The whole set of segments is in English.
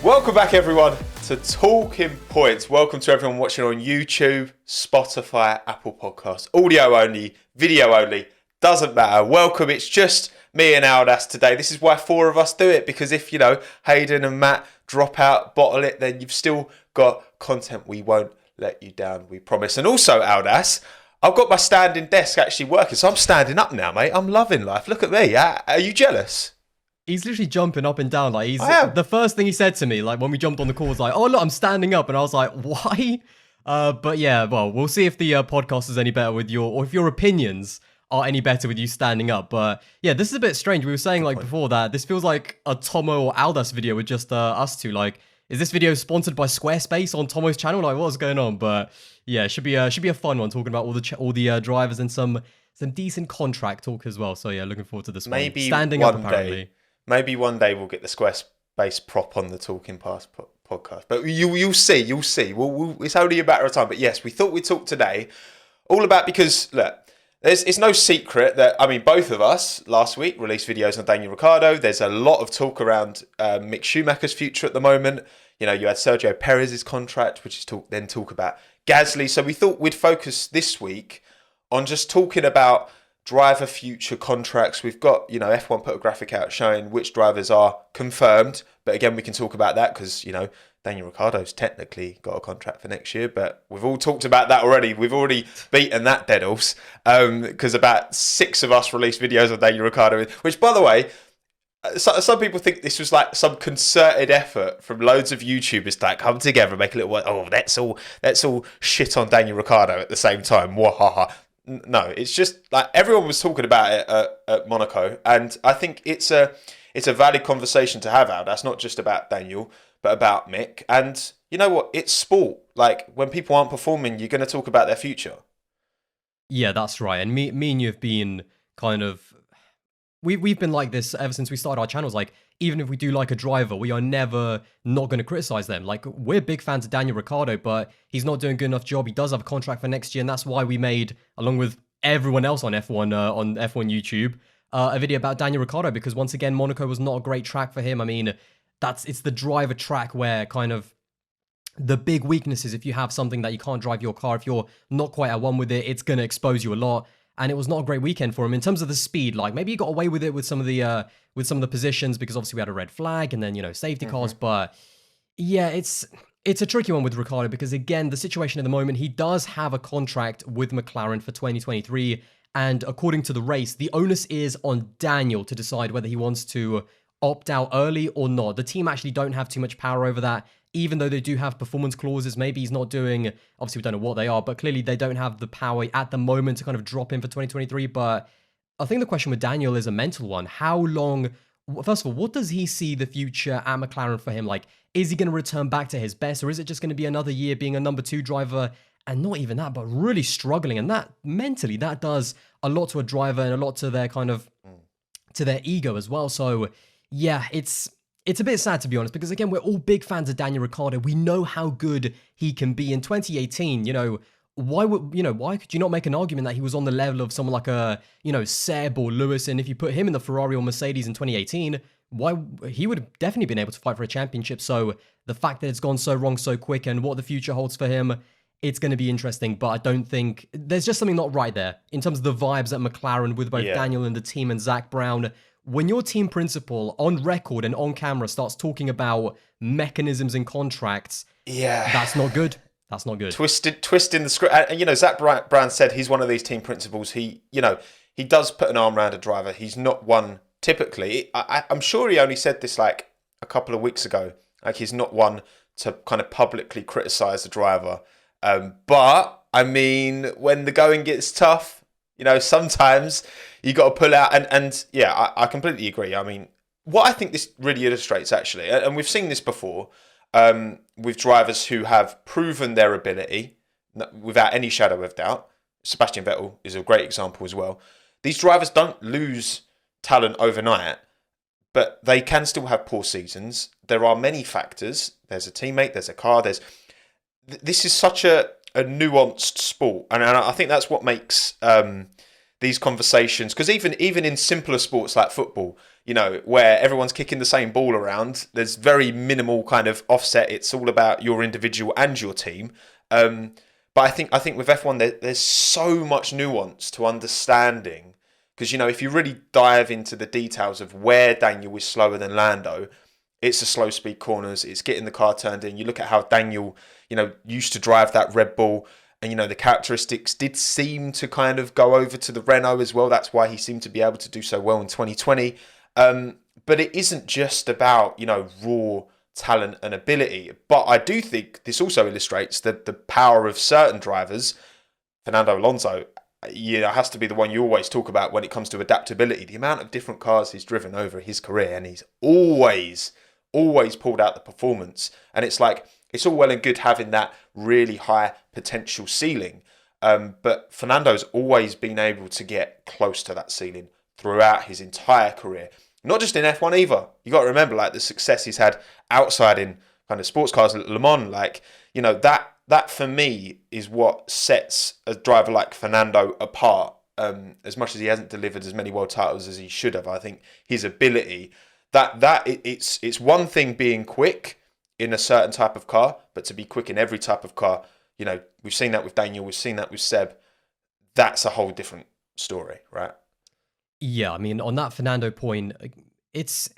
Welcome back, everyone, to Talking Points. Welcome to everyone watching on YouTube, Spotify, Apple Podcasts. Audio only, video only, doesn't matter. Welcome, it's just me and Aldas today. This is why four of us do it, because if, Hayden and Matt drop out, bottle it, then you've still got content. We won't let you down, we promise. And also, Aldas, I've got my standing desk actually working, so I'm standing up now, mate. I'm loving life. Look at me. Are you jealous? He's literally jumping up and down. Like the first thing he said to me, like when we jumped on the call, was like, "Oh look, I'm standing up," and I was like, "Why?" But yeah, well, we'll see if the podcast is any better with or if your opinions are any better with you standing up. But yeah, this is a bit strange. We were saying before that this feels like a Tommo or Aldas video with just us two. Like, is this video sponsored by Squarespace on Tommo's channel? Like, what's going on? But yeah, it should be a fun one, talking about all the drivers and some decent contract talk as well. So yeah, looking forward to this Maybe one. Standing up apparently. Maybe one day we'll get the Squarespace prop on the Talking Past podcast. But you'll see. It's only a matter of time. But yes, we thought we'd talk today all about, because, look, it's no secret that, both of us last week released videos on Daniel Ricciardo. There's a lot of talk around Mick Schumacher's future at the moment. You had Sergio Perez's contract, which is talk about Gasly. So we thought we'd focus this week on just talking about driver future contracts. We've got, F1 put a graphic out showing which drivers are confirmed. But again, we can talk about that because, Daniel Ricciardo's technically got a contract for next year. But we've all talked about that already. We've already beaten that dead horse because about 6 of us released videos of Daniel Ricciardo, which, by the way, some people think this was like some concerted effort from loads of YouTubers to come together and make a little, let's all shit on Daniel Ricciardo at the same time. Wahaha. No, it's just like everyone was talking about it at Monaco, and I think it's a valid conversation to have out. That's not just about Daniel, but about Mick. And you know what? It's sport. Like, when people aren't performing, you're going to talk about their future. Yeah, that's right. And me and you have been kind of we've been like this ever since we started our channels. Like, even if we do like a driver, we are never not going to criticize them. Like, we're big fans of Daniel Ricciardo, but he's not doing a good enough job. He does have a contract for next year, and that's why we made, along with everyone else on F1 YouTube, a video about Daniel Ricciardo, because once again, Monaco was not a great track for him. It's the driver track where kind of the big weakness is if you have something that you can't drive your car, if you're not quite at one with it, it's going to expose you a lot. And it was not a great weekend for him in terms of the speed. Like, maybe he got away with it with some of the positions, because obviously we had a red flag and then safety cars. But yeah, it's a tricky one with Ricciardo, because again, the situation at the moment, he does have a contract with McLaren for 2023, and according to the race, the onus is on Daniel to decide whether he wants to opt out early or not. The team actually don't have too much power over that, even though they do have performance clauses. Maybe he's not doing, obviously we don't know what they are, but clearly they don't have the power at the moment to kind of drop in for 2023. But I think the question with Daniel is a mental one. How long, first of all, what does he see the future at McLaren for him? Like, is he going to return back to his best, or is it just going to be another year being a number 2 driver? And not even that, but really struggling. And that mentally, that does a lot to a driver and a lot to their kind of, to their ego as well. So yeah, it's a bit sad, to be honest, because again, we're all big fans of Daniel Ricciardo. We know how good he can be. In 2018, why could you not make an argument that he was on the level of someone like a, Seb or Lewis? And if you put him in the Ferrari or Mercedes in 2018, he would have definitely been able to fight for a championship. So the fact that it's gone so wrong so quick, and what the future holds for him, it's going to be interesting. But I don't think there's just something not right there in terms of the vibes at McLaren with both Daniel and the team and Zach Brown. When your team principal on record and on camera starts talking about mechanisms and contracts, that's not good. That's not good. Twisting the script. And, Zach Brown said he's one of these team principals. He does put an arm around a driver. He's not one typically. I'm sure he only said this like a couple of weeks ago. Like, he's not one to kind of publicly criticize the driver. But when the going gets tough, sometimes you got to pull out. And yeah, I completely agree. What I think this really illustrates, actually, and we've seen this before with drivers who have proven their ability without any shadow of doubt. Sebastian Vettel is a great example as well. These drivers don't lose talent overnight, but they can still have poor seasons. There are many factors. There's a teammate, there's a car, this is such a nuanced sport. And I think that's what makes these conversations, because even in simpler sports like football, where everyone's kicking the same ball around, there's very minimal kind of offset. It's all about your individual and your team. But I think with F1, there's so much nuance to understanding, because if you really dive into the details of where Daniel is slower than Lando, it's the slow speed corners, it's getting the car turned in. You look at how Daniel, used to drive that Red Bull, and the characteristics did seem to kind of go over to the Renault as well. That's why he seemed to be able to do so well in 2020. But it isn't just about raw talent and ability. But I do think this also illustrates the power of certain drivers. Fernando Alonso, has to be the one you always talk about when it comes to adaptability. The amount of different cars he's driven over his career, and he's always pulled out the performance. And it's like, it's all well and good having that really high potential ceiling. But Fernando's always been able to get close to that ceiling throughout his entire career. Not just in F1 either. You got to remember, like, the success he's had outside in kind of sports cars, Le Mans, that for me is what sets a driver like Fernando apart. As much as he hasn't delivered as many world titles as he should have, I think his ability, it's one thing being quick in a certain type of car, but to be quick in every type of car, we've seen that with Daniel, we've seen that with Seb. That's a whole different story, right? Yeah, I mean, on that Fernando point, it's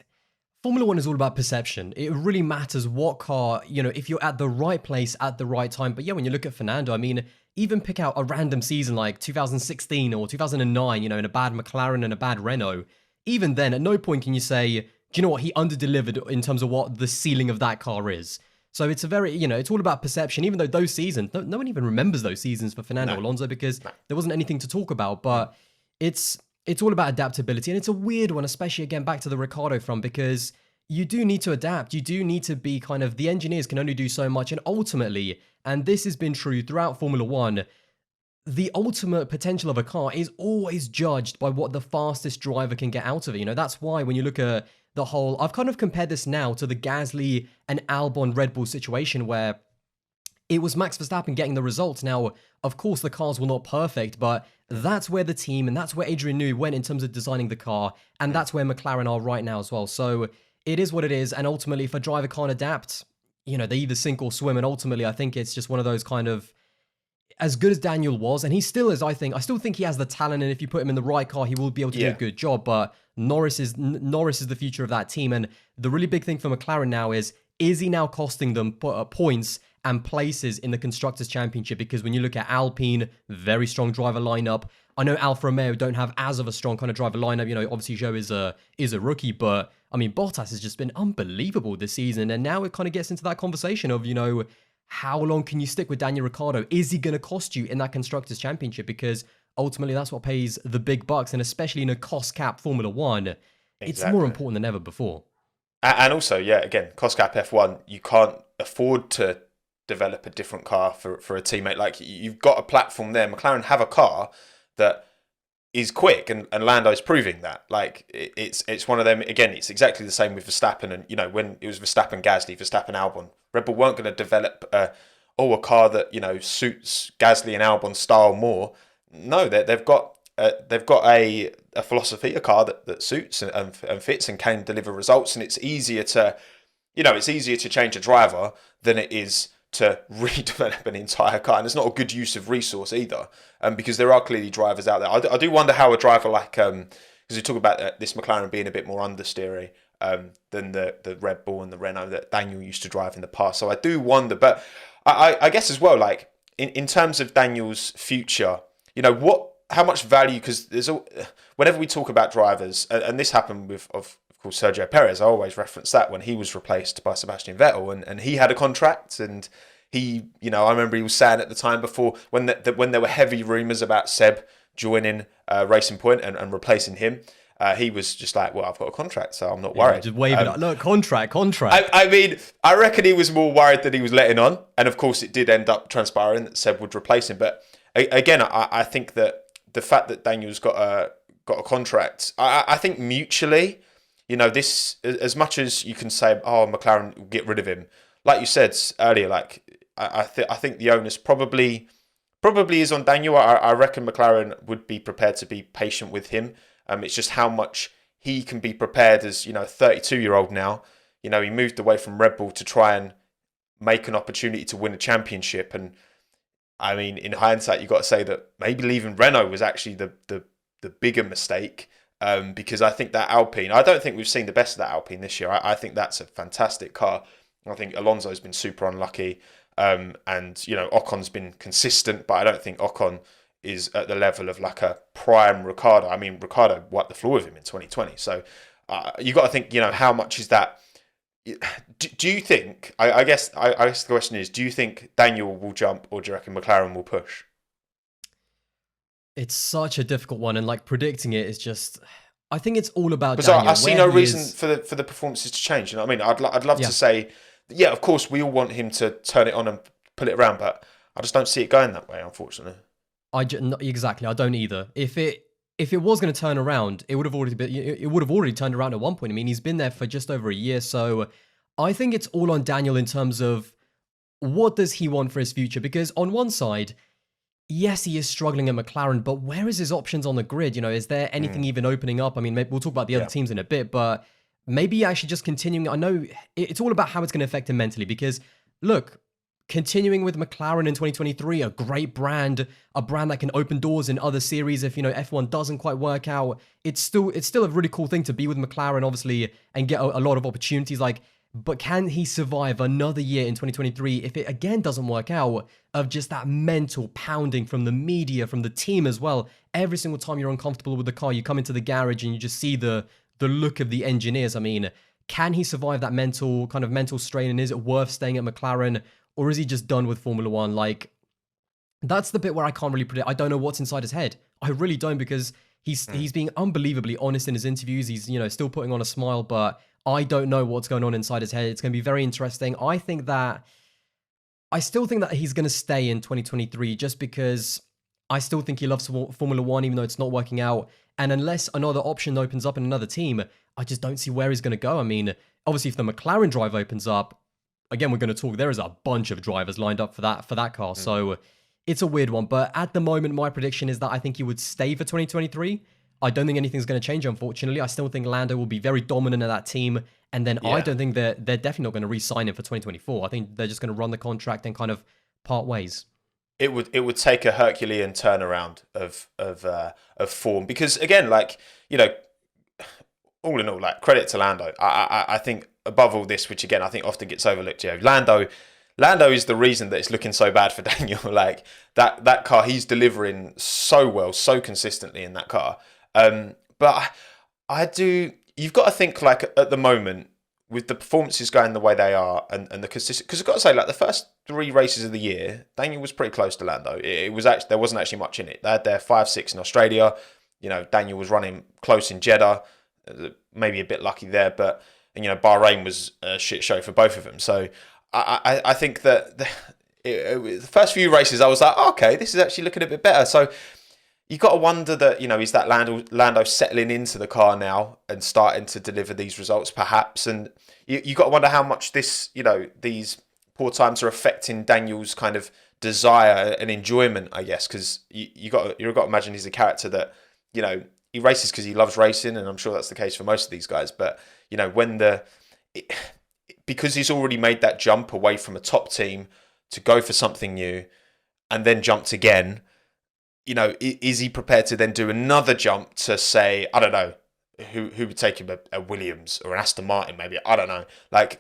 Formula One is all about perception. It really matters what car, if you're at the right place at the right time. But yeah, when you look at Fernando, I mean, even pick out a random season like 2016 or 2009, in a bad McLaren and a bad Renault. Even then, at no point can you say, do you know what, he underdelivered in terms of what the ceiling of that car is. So it's a very, it's all about perception, even though those seasons, no one even remembers those seasons for Fernando Alonso because there wasn't anything to talk about. But it's all about adaptability. And it's a weird one, especially again, back to the Ricciardo front, because you do need to adapt. You do need to be kind of, the engineers can only do so much. And ultimately, and this has been true throughout Formula One, the ultimate potential of a car is always judged by what the fastest driver can get out of it. That's why when you look at the whole, I've kind of compared this now to the Gasly and Albon Red Bull situation where it was Max Verstappen getting the results. Now, of course, the cars were not perfect, but that's where the team and that's where Adrian Newey went in terms of designing the car, and that's where McLaren are right now as well. So it is what it is, and ultimately, if a driver can't adapt, they either sink or swim, and ultimately, I think it's just one of those kind of, as good as Daniel was, and he still is, I still think he has the talent, and if you put him in the right car, he will be able to do a good job, but Norris is the future of that team, and the really big thing for McLaren now is he now costing them points and places in the Constructors' Championship? Because when you look at Alpine, very strong driver lineup. I know Alfa Romeo don't have as of a strong kind of driver lineup. Obviously Zhou is a rookie, but I mean, Bottas has just been unbelievable this season. And now it kind of gets into that conversation of, how long can you stick with Daniel Ricciardo? Is he going to cost you in that Constructors' Championship? Because ultimately that's what pays the big bucks. And especially in a cost cap Formula One, It's more important than ever before. And also, again, cost cap F1, you can't afford to develop a different car for a teammate. Like, you've got a platform there. McLaren have a car that is quick, and Lando's proving that. Like, it's one of them. Again, it's exactly the same with Verstappen, and when it was Verstappen Gasly, Verstappen Albon, Red Bull weren't going to develop a car that suits Gasly and Albon's style more. No, they've got a philosophy, a car that suits and fits and can deliver results, and it's easier to change a driver than it is to redevelop an entire car. And it's not a good use of resource either, because there are clearly drivers out there. I do wonder how a driver like, because we talk about this McLaren being a bit more understeery than the Red Bull and the Renault that Daniel used to drive in the past. So I do wonder, but I guess as well, like in terms of Daniel's future, how much value, because whenever we talk about drivers, and this happened with, of course, Sergio Perez, I always reference that when he was replaced by Sebastian Vettel, and he had a contract, and he, I remember he was saying at the time before, when there were heavy rumours about Seb joining Racing Point and replacing him, he was just like, well, I've got a contract, so I'm not worried. Just waving like, look, contract. I mean, I reckon he was more worried that he was letting on, and of course it did end up transpiring that Seb would replace him. But again, I think that the fact that Daniel's got a contract, I think mutually, this, as much as you can say, oh, McLaren will get rid of him, like you said earlier, like I think the onus probably probably is on Daniel. I reckon McLaren would be prepared to be patient with him. It's just how much he can be prepared as, a 32-year-old now. He moved away from Red Bull to try and make an opportunity to win a championship. And I mean, in hindsight, you've got to say that maybe leaving Renault was actually the bigger mistake. Because I think that Alpine, I don't think we've seen the best of that Alpine this year. I think that's a fantastic car. I think Alonso's been super unlucky. And, Ocon's been consistent, but I don't think Ocon is at the level of like a prime Ricciardo. I mean, Ricciardo wiped the floor with him in 2020. So you got to think, how much is that? Do you think, I guess the question is, do you think Daniel will jump, or do you reckon McLaren will push? It's such a difficult one, and like predicting it is just, I think it's all about Because Daniel. I see no reason for the performances to change. You know what I mean? I'd love to say, yeah, of course we all want him to turn it on and pull it around, but I just don't see it going that way, unfortunately. Exactly, I don't either. If it was going to turn around, it would have already turned around at one point. I mean, he's been there for just over a year, so I think it's all on Daniel in terms of what does he want for his future. Because on one side, yes, he is struggling at McLaren, but where is his options on the grid? Is there anything even opening up? I mean, maybe we'll talk about the other teams in a bit, but maybe actually just continuing. I know it's all about how it's going to affect him mentally, because look, continuing with McLaren in 2023, a great brand, a brand that can open doors in other series if, F1 doesn't quite work out. It's still a really cool thing to be with McLaren, obviously, and get a lot of opportunities. But can he survive another year in 2023 if it again doesn't work out, of just that mental pounding from the media, from the team as well? Every single time you're uncomfortable with the car, you come into the garage and you just see the look of the engineers. I mean, can he survive that mental strain? And is it worth staying at McLaren, or is he just done with Formula One? That's the bit where I can't really predict. I don't know what's inside his head. I really don't, because he's being unbelievably honest in his interviews. He's, still putting on a smile, but I don't know what's going on inside his head. It's going to be very interesting. I still think that he's going to stay in 2023, just because I still think he loves Formula One, even though it's not working out. And unless another option opens up in another team, I just don't see where he's going to go. I mean, obviously, if the McLaren drive opens up, again, we're going to talk, there is a bunch of drivers lined up for that car. So it's a weird one. But at the moment, my prediction is that I think he would stay for 2023. I don't think anything's going to change, unfortunately. I still think Lando will be very dominant of that team. And then I don't think they're definitely not going to re-sign him for 2024. I think they're just going to run the contract and kind of part ways. It would take a Herculean turnaround of form, because again, all in all, credit to Lando. I think above all this, which again I think often gets overlooked, Lando is the reason that it's looking so bad for Daniel. That car, he's delivering so well, so consistently in that car. But you've got to think, at the moment, with the performances going the way they are, and the consistent, because I've got to say, the first 3 races of the year, Daniel was pretty close to Lando. It was actually, there wasn't actually much in it. They had their 5-6 in Australia. Daniel was running close in Jeddah, maybe a bit lucky there, but Bahrain was a shit show for both of them. So I think that the first few races, I was like, okay, this is actually looking a bit better. So you've got to wonder that, is that Lando settling into the car now and starting to deliver these results, perhaps? And you got to wonder how much these poor times are affecting Daniel's kind of desire and enjoyment, I guess, because you've got to imagine he's a character that, he races because he loves racing, and I'm sure that's the case for most of these guys. But, because he's already made that jump away from a top team to go for something new and then jumped again, is he prepared to then do another jump to say, I don't know, who would take him, a Williams or an Aston Martin maybe? I don't know.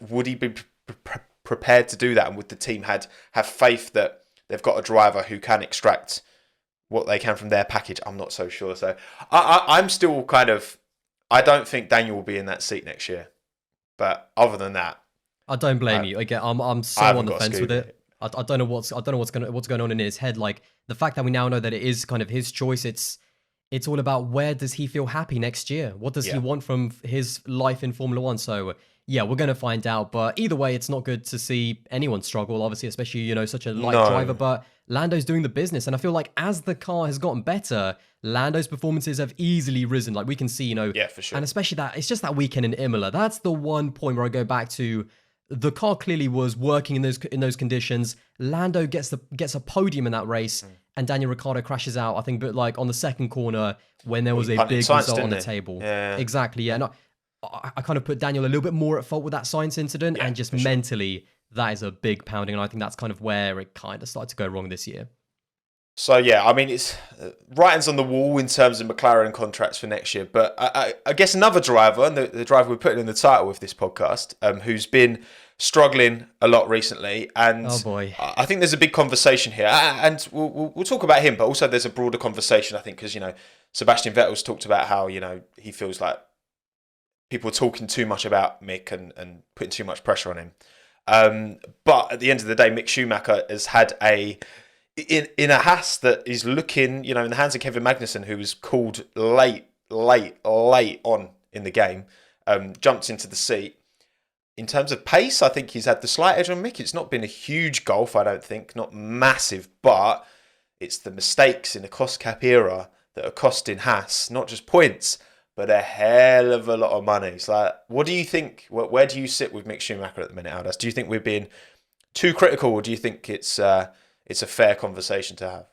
Would he be prepared to do that? And would the team have faith that they've got a driver who can extract what they can from their package? I'm not so sure. So I'm still I don't think Daniel will be in that seat next year. But other than that, I don't blame you. Again, I'm so on the fence with it. I don't know what's going on in his head. The fact that we now know that it is kind of his choice. It's all about, where does he feel happy next year? What does he want from his life in Formula One? So yeah, we're going to find out. But either way, it's not good to see anyone struggle, obviously, especially, such a light driver. But Lando's doing the business. And I feel like as the car has gotten better, Lando's performances have easily risen. We can see, Yeah, for sure. And especially it's just that weekend in Imola. That's the one point where I go back to, the car clearly was working in those conditions. Lando gets a podium in that race. and Daniel Ricciardo crashes out. I think, but like on the second corner when there was He a punted big Sainz, result on didn't the he? table. Yeah. Exactly. Yeah. And I kind of put Daniel a little bit more at fault with that Sainz incident, Yeah, and just for sure. mentally, that is a big pounding. And I think that's kind of where it kind of started to go wrong this year. So yeah, I mean, it's writing's on the wall in terms of McLaren contracts for next year. But I guess another driver, and the driver we're putting in the title of this podcast, who's been struggling a lot recently, and Oh boy. I think there's a big conversation here, and we'll talk about him, but also there's a broader conversation, I think, because Sebastian Vettel's talked about how he feels like people are talking too much about Mick and putting too much pressure on him. But at the end of the day, Mick Schumacher has had in a Haas that is looking, in the hands of Kevin Magnussen, who was called late on in the game, jumped into the seat. In terms of pace, I think he's had the slight edge on Mick. It's not been a huge gulf, I don't think, not massive, but it's the mistakes in the cost cap era that are costing Haas, not just points, but a hell of a lot of money. It's like, what do you think? Where do you sit with Mick Schumacher at the minute, Aldas? Do you think we're being too critical, or do you think it's a fair conversation to have?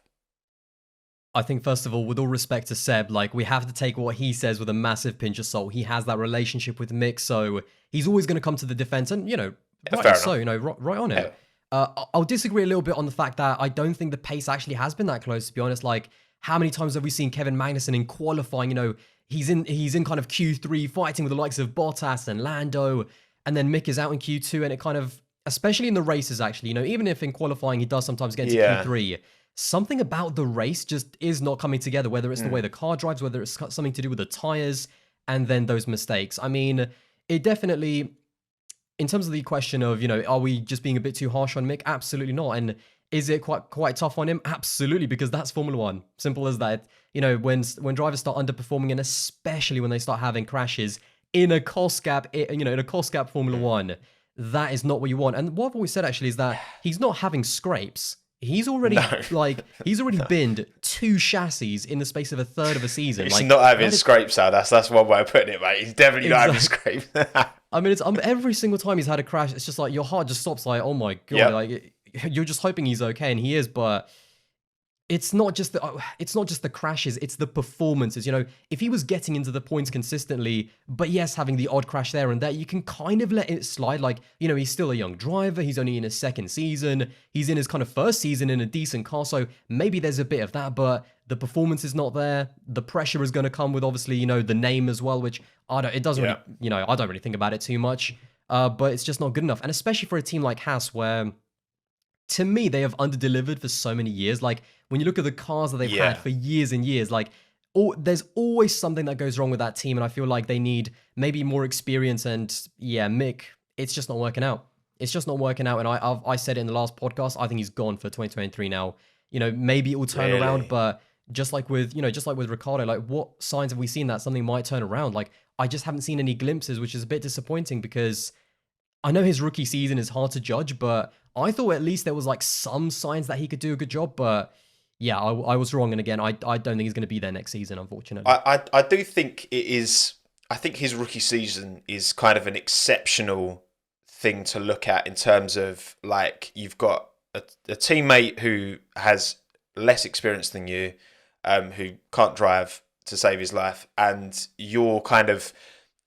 I think, first of all, with all respect to Seb, like, we have to take what he says with a massive pinch of salt. He has that relationship with Mick, so he's always going to come to the defense, and, rightly so, right on it. Yeah. I'll disagree a little bit on the fact that I don't think the pace actually has been that close, to be honest. Like, how many times have we seen Kevin Magnussen in qualifying? He's in kind of Q3 fighting with the likes of Bottas and Lando, and then Mick is out in Q2, and it kind of, especially in the races, actually, even if in qualifying he does sometimes get into Q3, something about the race just is not coming together, whether it's the way the car drives, whether it's something to do with the tires, and then those mistakes. I mean, it definitely, in terms of the question of, are we just being a bit too harsh on Mick? Absolutely not. And is it quite tough on him? Absolutely, because that's Formula One. Simple as that. When drivers start underperforming, and especially when they start having crashes in a cost gap, in a cost gap Formula One, that is not what you want. And what I've always said actually is that he's not having scrapes. He's already binned 2 chassis in the space of a third of a season. He's not having scrapes out. That's one way of putting it, mate. He's definitely not having scrapes. I mean, it's every single time he's had a crash, it's just like your heart just stops. Like, oh my god, like you're just hoping he's okay, and he is, but it's not just the crashes, it's the performances. If he was getting into the points consistently, but yes, having the odd crash there and there, you can kind of let it slide. Like, he's still a young driver. He's only in his second season. He's in his kind of first season in a decent car. So maybe there's a bit of that, but the performance is not there. The pressure is going to come with, obviously, the name as well, which I don't really think about it too much. But it's just not good enough. And especially for a team like Haas, where, to me, they have underdelivered for so many years. Like, when you look at the cars that they've had for years and years, like, there's always something that goes wrong with that team, and I feel like they need maybe more experience. And Mick, it's just not working out. It's just not working out. And I said it in the last podcast, I think he's gone for 2023 now. Maybe it will turn around, but just like with Ricciardo, like, what signs have we seen that something might turn around? Like, I just haven't seen any glimpses, which is a bit disappointing, because I know his rookie season is hard to judge, but I thought at least there was like some signs that he could do a good job. But yeah, I was wrong. And again, I don't think he's going to be there next season, unfortunately. I do think it is. I think his rookie season is kind of an exceptional thing to look at, in terms of, like, you've got a teammate who has less experience than you, who can't drive to save his life, and you're kind of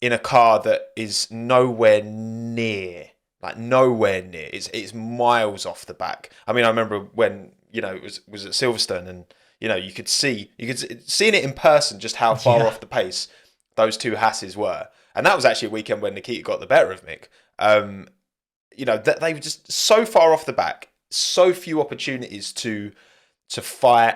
in a car that is nowhere near. It's miles off the back. I mean, I remember when it was at Silverstone, and you could seeing it in person just how far off the pace those two Hasses were, and that was actually a weekend when Nikita got the better of Mick. That they were just so far off the back, so few opportunities to fight,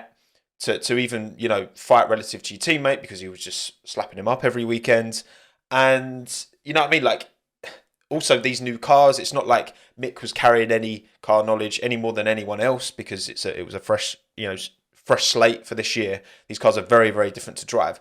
to even fight relative to your teammate, because he was just slapping him up every weekend. And you know what I mean? Like, also these new cars, it's not like Mick was carrying any car knowledge any more than anyone else, because it was a fresh slate for this year. These cars are very, very different to drive.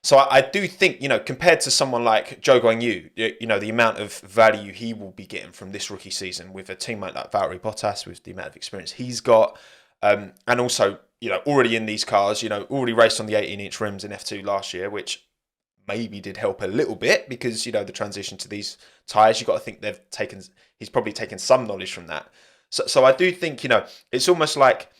So I do think, compared to someone like Zhou Guanyu, the amount of value he will be getting from this rookie season with a teammate like Valtteri Bottas, with the amount of experience he's got, and also, already in these cars, already raced on the 18-inch rims in F2 last year, which maybe did help a little bit, because the transition to these tyres, you've got to think he's probably taken some knowledge from that. So I do think it's almost like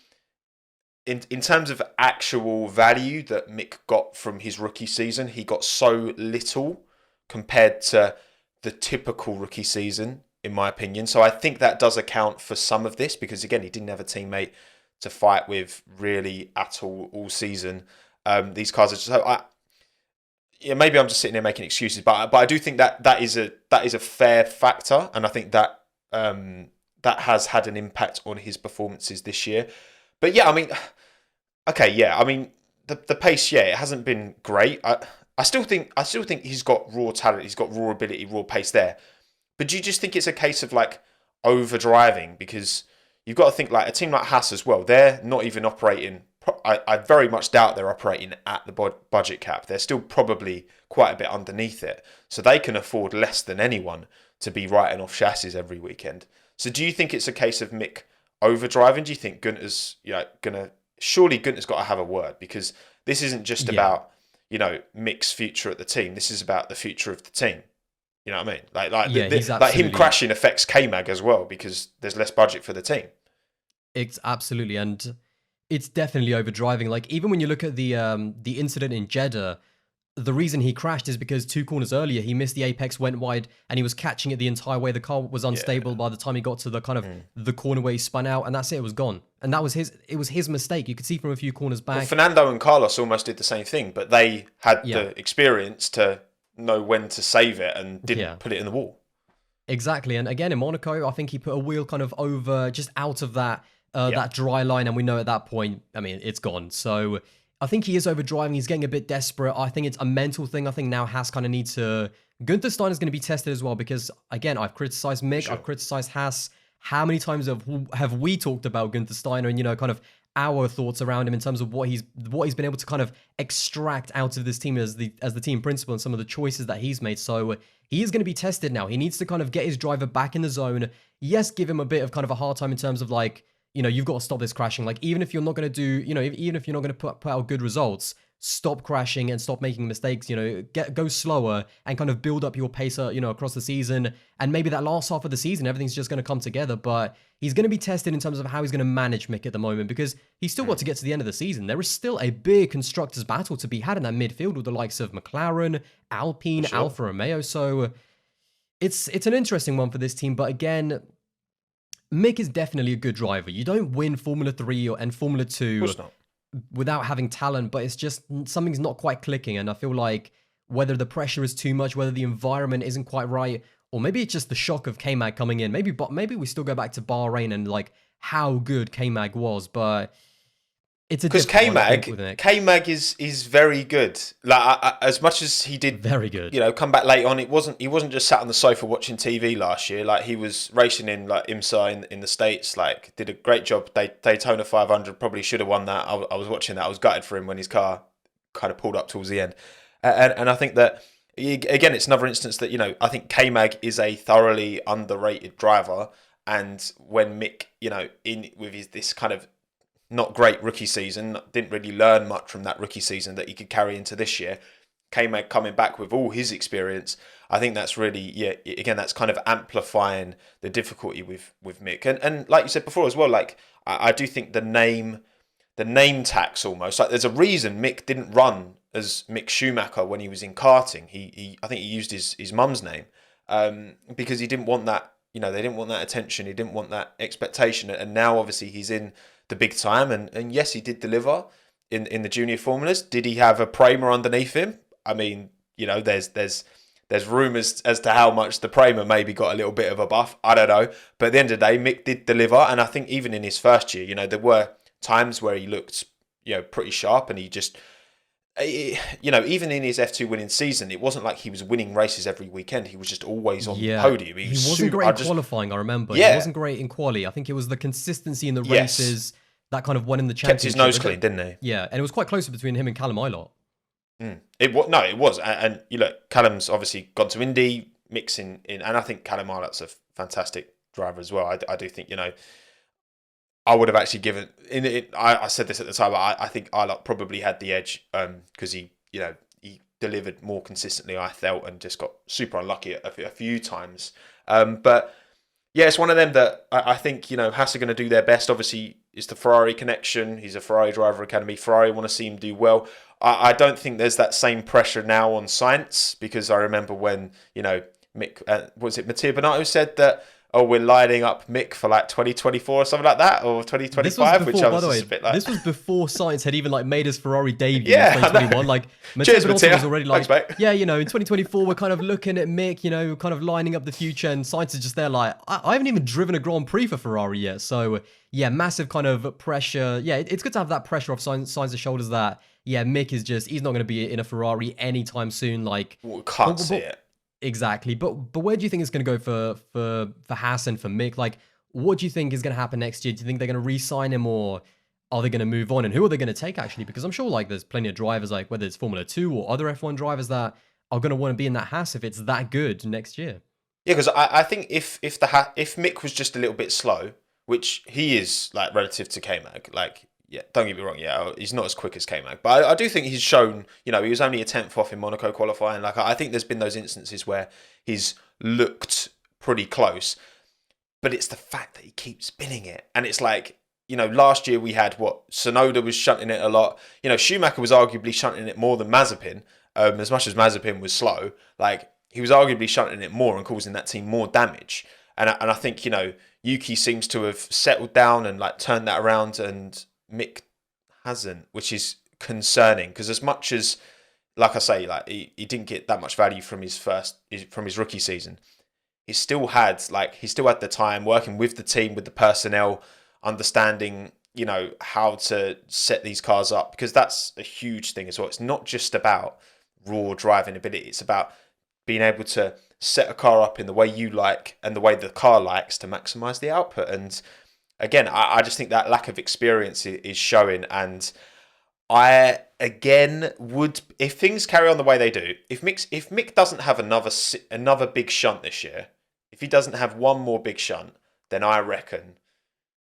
in terms of actual value that Mick got from his rookie season, he got so little compared to the typical rookie season, in my opinion. So I think that does account for some of this because, again, he didn't have a teammate to fight with really at all season. These cars are just maybe I'm just sitting there making excuses, but I do think that is a fair factor, and I think that that has had an impact on his performances this year. But yeah, I mean, okay, yeah, I mean the pace, yeah, it hasn't been great. I still think he's got raw talent, he's got raw ability, raw pace there. But do you just think it's a case of like over driving? Because you've got to think like a team like Haas as well. They're not even operating. I very much doubt they're operating at the budget cap. They're still probably quite a bit underneath it. So they can afford less than anyone to be writing off chassis every weekend. So do you think it's a case of Mick overdriving? Do you think Gunter's surely Gunter's got to have a word? Because this isn't just about, Mick's future at the team. This is about the future of the team. You know what I mean? Like him crashing affects K-Mag as well because there's less budget for the team. It's absolutely, and it's definitely overdriving. Like even when you look at the incident in Jeddah, the reason he crashed is because 2 corners earlier he missed the apex, went wide, and he was catching it the entire way. The car was unstable by the time he got to the kind of the corner where he spun out, and that's it. It was gone, and that was it was his mistake. You could see from a few corners back. Well, Fernando and Carlos almost did the same thing, but they had the experience to know when to save it and didn't put it in the wall. Exactly, and again in Monaco, I think he put a wheel kind of over, just out of that that dry line, and we know at that point, I mean, it's gone. So I think he is overdriving. He's getting a bit desperate. I think it's a mental thing. I think now Haas kind of needs to. Gunther Steiner is going to be tested as well because, again, I've criticized Mick, I've criticized Haas. How many times have we talked about Gunther Steiner and kind of our thoughts around him in terms of what he's been able to kind of extract out of this team as the team principal and some of the choices that he's made. So he is going to be tested now. He needs to kind of get his driver back in the zone. Yes, give him a bit of kind of a hard time in terms of like, you've got to stop this crashing. Like, even if you're not going to do, even if you're not going to put out good results, stop crashing and stop making mistakes. Go slower and kind of build up your pace, across the season. And maybe that last half of the season, everything's just going to come together. But he's going to be tested in terms of how he's going to manage Mick at the moment because he's still got to get to the end of the season. There is still a big constructors battle to be had in that midfield with the likes of McLaren, Alpine, Alfa Romeo. So it's an interesting one for this team. But again, Mick is definitely a good driver. You don't win Formula 3 and Formula 2 without having talent, but it's just something's not quite clicking. And I feel like whether the pressure is too much, whether the environment isn't quite right, or maybe it's just the shock of K-Mag coming in. Maybe we still go back to Bahrain and like how good K-Mag was, but it's a because K-Mag is very good. Like as much as he did very good, come back late on. He wasn't just sat on the sofa watching TV last year. Like he was racing in like IMSA in the States. Like did a great job. Daytona 500 probably should have won that. I was watching that. I was gutted for him when his car kind of pulled up towards the end. And I think that again, it's another instance that I think K-Mag is a thoroughly underrated driver. And when Mick, in with this kind of not great rookie season, didn't really learn much from that rookie season that he could carry into this year. K-Mag coming back with all his experience, I think that's really, again, that's kind of amplifying the difficulty with Mick. And like you said before as well, like I do think the name tax almost, like there's a reason Mick didn't run as Mick Schumacher when he was in karting. I think he used his mum's name because he didn't want that, they didn't want that attention, he didn't want that expectation. And now obviously he's in the big time, and yes, he did deliver in the junior formulas. Did he have a Prema underneath him? I mean, there's rumours as to how much the Prema maybe got a little bit of a buff. I don't know, but at the end of the day, Mick did deliver, and I think even in his first year, there were times where he looked, pretty sharp, and he just, even in his F2 winning season, it wasn't like he was winning races every weekend. He was just always on the podium. He wasn't great in qualifying, I remember. Yeah. He wasn't great in quali. I think it was the consistency in the races that kind of won in the championship. Kept his nose clean, didn't he? Yeah, and it was quite close between him and Callum Ilott. It was. And you look, Callum's obviously gone to Indy, mixing in, and I think Callum Ilott's a fantastic driver as well. I do think, I would have actually given I said this at the time. I think Ilott probably had the edge because he delivered more consistently, I felt, and just got super unlucky a few times. But yeah, it's one of them that I think Haas are going to do their best. Obviously, it's the Ferrari connection. He's a Ferrari driver academy. Ferrari want to see him do well. I don't think there's that same pressure now on Sainz, because I remember when, Mick, was it Mattia Binotto said that, oh, we're lining up Mick for like 2024 or something like that, or 2025, which I was just a bit like... This was before Sainz had even like made his Ferrari debut Yeah, in 2021. Like, Mattia Binotto was already like, Thanks, yeah, in 2024, we're kind of looking at Mick, kind of lining up the future, and Sainz is just there like, I haven't even driven a Grand Prix for Ferrari yet. So, yeah, massive kind of pressure. Yeah, it's good to have that pressure off Sainz's shoulders that, yeah, Mick is just, he's not going to be in a Ferrari anytime soon. Like, can't see it. Exactly. But where do you think it's going to go for Haas and for Mick? Like, what do you think is going to happen next year? Do you think they're going to re-sign him, or are they going to move on? And who are they going to take, actually? Because I'm sure like there's plenty of drivers, like whether it's Formula 2 or other F1 drivers, that are going to want to be in that Haas if it's that good next year. Yeah, because I think if Mick was just a little bit slow, which he is, like, relative to K-Mag, like, yeah, don't get me wrong, yeah, he's not as quick as K-Mag, but I do think he's shown, he was only a 10th off in Monaco qualifying. Like, I think there's been those instances where he's looked pretty close, but it's the fact that he keeps spinning it. And it's like, last year we had Tsunoda was shunting it a lot. Schumacher was arguably shunting it more than Mazepin, as much as Mazepin was slow. Like, he was arguably shunting it more and causing that team more damage. And I think, Yuki seems to have settled down and like turned that around, and Mick hasn't, which is concerning, because as much as, like I say, like he didn't get that much value from his rookie season, he still had the time working with the team, with the personnel, understanding, how to set these cars up, because that's a huge thing as well. It's not just about raw driving ability, it's about being able to set a car up in the way you like and the way the car likes to maximize the output. And again, I just think that lack of experience is showing. And I, again, would, if things carry on the way they do, if Mick doesn't have another big shunt this year, if he doesn't have one more big shunt, then I reckon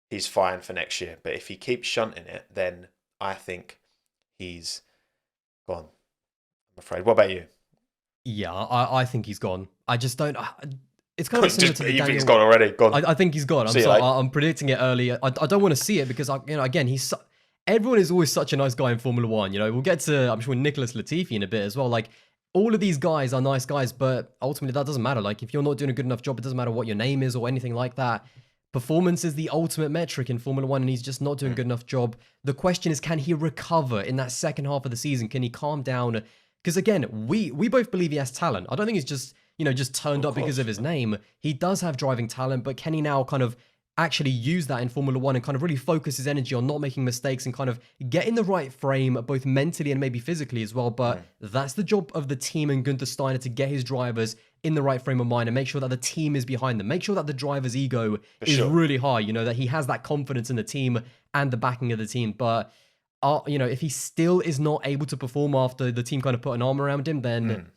he's fine for next year. But if he keeps shunting it, then I think he's gone, I'm afraid. What about you? Yeah, I think he's gone. I just don't... It's kind of similar to the you Daniel... think he's gone already? Gone. I think he's gone. I'm predicting it early. I don't want to see it because, again, everyone is always such a nice guy in Formula 1. We'll get to, I'm sure, Nicholas Latifi in a bit as well. Like, all of these guys are nice guys, but ultimately that doesn't matter. Like, if you're not doing a good enough job, it doesn't matter what your name is or anything like that. Performance is the ultimate metric in Formula 1, and he's just not doing a good enough job. The question is, can he recover in that second half of the season? Can he calm down? Because, again, we both believe he has talent. I don't think he's just turned up because of his name. He does have driving talent, but can he now kind of actually use that in Formula 1 and kind of really focus his energy on not making mistakes and kind of get in the right frame, both mentally and maybe physically as well? But that's the job of the team and Gunther Steiner, to get his drivers in the right frame of mind and make sure that the team is behind them. Make sure that the driver's ego is really high, that he has that confidence in the team and the backing of the team. But, if he still is not able to perform after the team kind of put an arm around him, then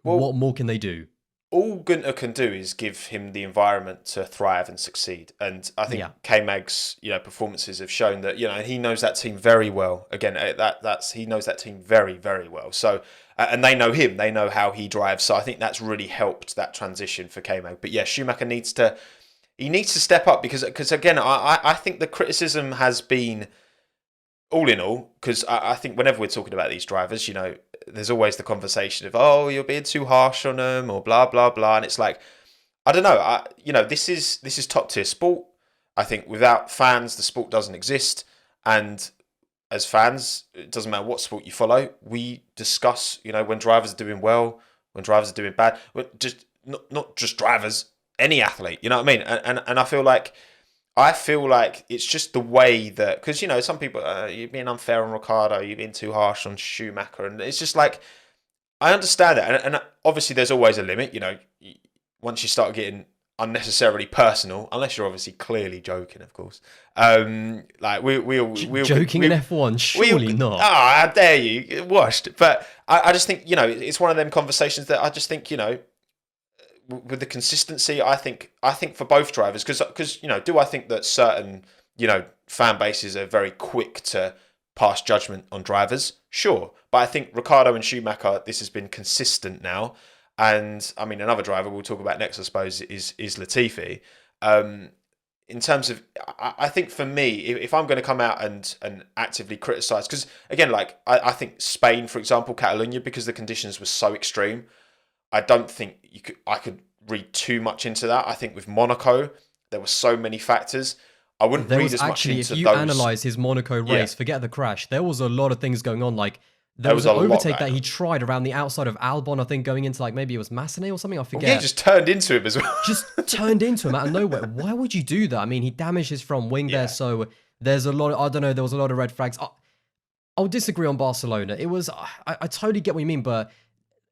what more can they do? All Gunther can do is give him the environment to thrive and succeed. And I think K-Mag's, performances have shown that, he knows that team very well. Again, he knows that team very, very well. So, and they know him, they know how he drives. So I think that's really helped that transition for K-Mag. But yeah, Schumacher needs to step up, because again, I think the criticism has been, all in all, because I think whenever we're talking about these drivers, there's always the conversation of, oh, you're being too harsh on them, or blah, blah, blah. And it's like, I don't know. This is top tier sport. I think without fans, the sport doesn't exist. And as fans, it doesn't matter what sport you follow. We discuss, when drivers are doing well, when drivers are doing bad. Just not just drivers, any athlete. You know what I mean? And I feel like it's just the way that, because, some people, you're being unfair on Ricciardo, you're being too harsh on Schumacher. And it's just like, I understand that. And obviously there's always a limit, once you start getting unnecessarily personal, unless you're obviously clearly joking, of course. Like we joking in F1, surely not. How dare you, washed. But I just think, it's one of them conversations that I just think, with the consistency, I think for both drivers, because do I think that certain fan bases are very quick to pass judgment on drivers? Sure, but I think Ricciardo and Schumacher, this has been consistent now, and I mean another driver we'll talk about next, I suppose, is Latifi. in terms of, I think for me, if I'm going to come out and actively criticise, because again, like I think Spain, for example, Catalonia, because the conditions were so extreme, I don't think I could read too much into that. I think with Monaco, there were so many factors. I wouldn't There read was as much actually, into if you those. analyze his Monaco Yeah, race, forget the crash, there was a lot of things going on. Like, there there was was an a lot overtake that going he on. tried around the outside of Albon, I think, going into like maybe it was Massenet or something, I Well, yeah, he forget. just turned into him as well. Just turned into him out of nowhere. Why would you do that? I mean, he damaged his front wing there, Yeah, so there's a lot. I don't know. There was a lot of red flags. I'll disagree on Barcelona. It was. I totally get what you mean, but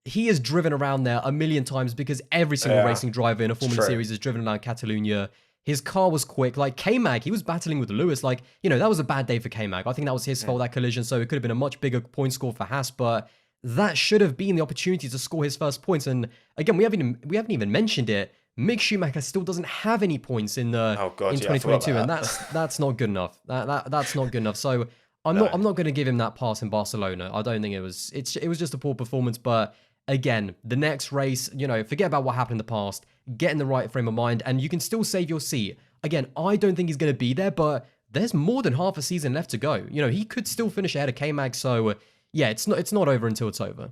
he is driven around there a million times because every single yeah, racing driver in a it's Formula true. Series is driven around Catalonia. His car was quick. Like K-Mag, he was battling with Lewis. Like, that was a bad day for K-Mag. I think that was his fault, that collision. So it could have been a much bigger point score for Haas, but that should have been the opportunity to score his first points. And again, we haven't even mentioned it. Mick Schumacher still doesn't have any points in Oh in God, yeah, I forgot 2022, and about that's not good enough. That's not good enough. So that. I'm not going to give him that pass in Barcelona. I don't think it was just a poor performance. But again, the next race, forget about what happened in the past. Get in the right frame of mind, and you can still save your seat. Again, I don't think he's going to be there, but there's more than half a season left to go. He could still finish ahead of K-Mag. So yeah, it's not over until it's over.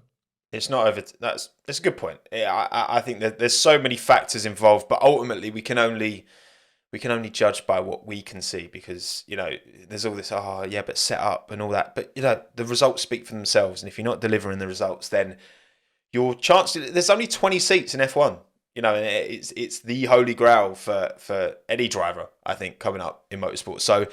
It's not over. That's a good point. Yeah, I think that there's so many factors involved, but ultimately we can only judge by what we can see because there's all this but set up and all that, but the results speak for themselves, and if you're not delivering the results, then your chance. There's only 20 seats in F1. And it's the holy grail for any driver, I think, coming up in motorsport. So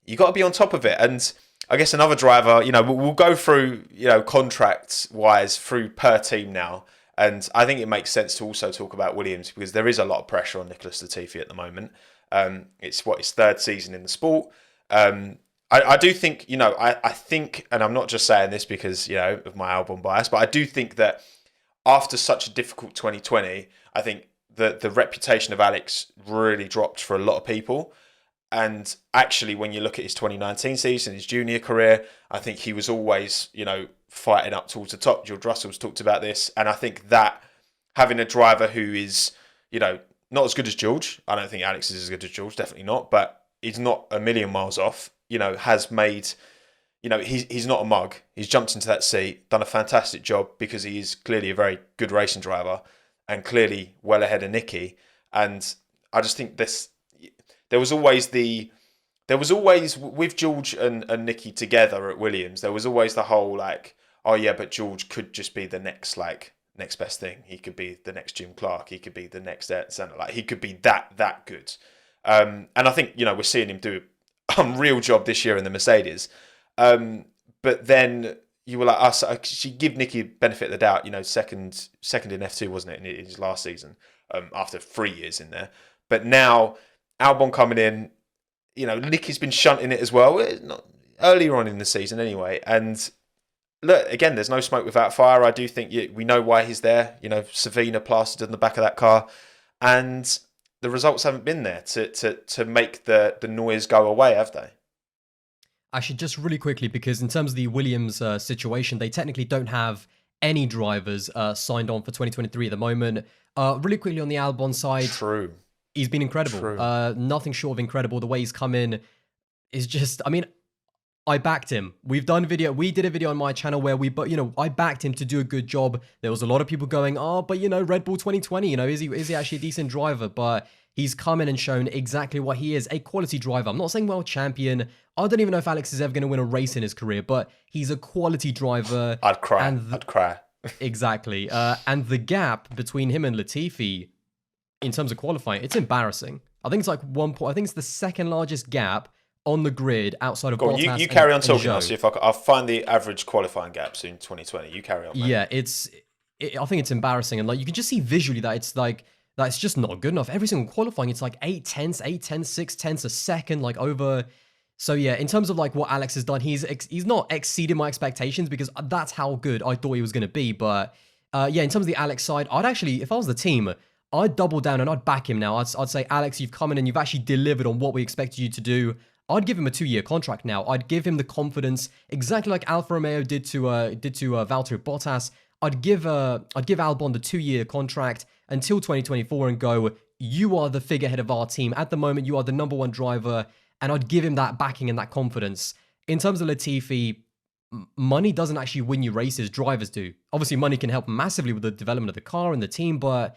you got to be on top of it. And I guess another driver, we'll go through, contracts wise through per team now. And I think it makes sense to also talk about Williams because there is a lot of pressure on Nicholas Latifi at the moment. It's his third season in the sport. I do think, I think, and I'm not just saying this because, of my Albon bias, but I do think that after such a difficult 2020, I think that the reputation of Alex really dropped for a lot of people. And actually, when you look at his 2019 season, his junior career, I think he was always, fighting up towards the top. George Russell's talked about this. And I think that having a driver who is, not as good as George, I don't think Alex is as good as George, definitely not, but he's not a million miles off, has made, he's not a mug. He's jumped into that seat, done a fantastic job because he is clearly a very good racing driver and clearly well ahead of Nicky. And I just think there was always with George and Nicky together at Williams, there was always the whole but George could just be the next best thing. He could be the next Jim Clark. He could be the next Senna. He could be that good. And I think we're seeing him do a real job this year in the Mercedes. But then you were like us. She give Nicky benefit of the doubt. Second in F2, wasn't it, in his last season? After 3 years in there, but now Albon coming in. Nicky's been shunting it as well. Not earlier on in the season anyway. And look, again, there's no smoke without fire. I do think we know why he's there. Savina plastered on the back of that car, and the results haven't been there to make the noise go away, have they? Actually, just really quickly, because in terms of the Williams situation, they technically don't have any drivers signed on for 2023 at the moment. Really quickly on the Albon side, True. he's been incredible. True. Nothing short of incredible. The way he's come in is just, I mean, I backed him. We did a video on my channel where I backed him to do a good job. There was a lot of people going, but Red Bull 2020, is he actually a decent driver? But he's come in and shown exactly what he is, a quality driver. I'm not saying world champion. I don't even know if Alex is ever going to win a race in his career, but he's a quality driver. I'd cry. I'd cry. Exactly. And the gap between him and Latifi in terms of qualifying, it's embarrassing. I think it's like 1 point. I think it's the second largest gap on the grid outside of Bottas. You carry on talking. Zhou. I'll see if I'll find the average qualifying gaps in 2020. You carry on, mate. Yeah, I think it's embarrassing, and you can just see visually that it's just not good enough. Every single qualifying, it's like 8 tenths, 6 tenths a second, over. So yeah, in terms of what Alex has done, he's not exceeded my expectations because that's how good I thought he was going to be. But in terms of the Alex side, I'd actually, if I was the team, I'd double down and I'd back him now. I'd say, Alex, you've come in and you've actually delivered on what we expected you to do. I'd give him a 2-year contract now. I'd give him the confidence, exactly like Alfa Romeo did to Valtteri Bottas. I'd give Albon the 2-year contract until 2024 and go, you are the figurehead of our team. At the moment, you are the number one driver, and I'd give him that backing and that confidence. In terms of Latifi, money doesn't actually win you races, drivers do. Obviously, money can help massively with the development of the car and the team, but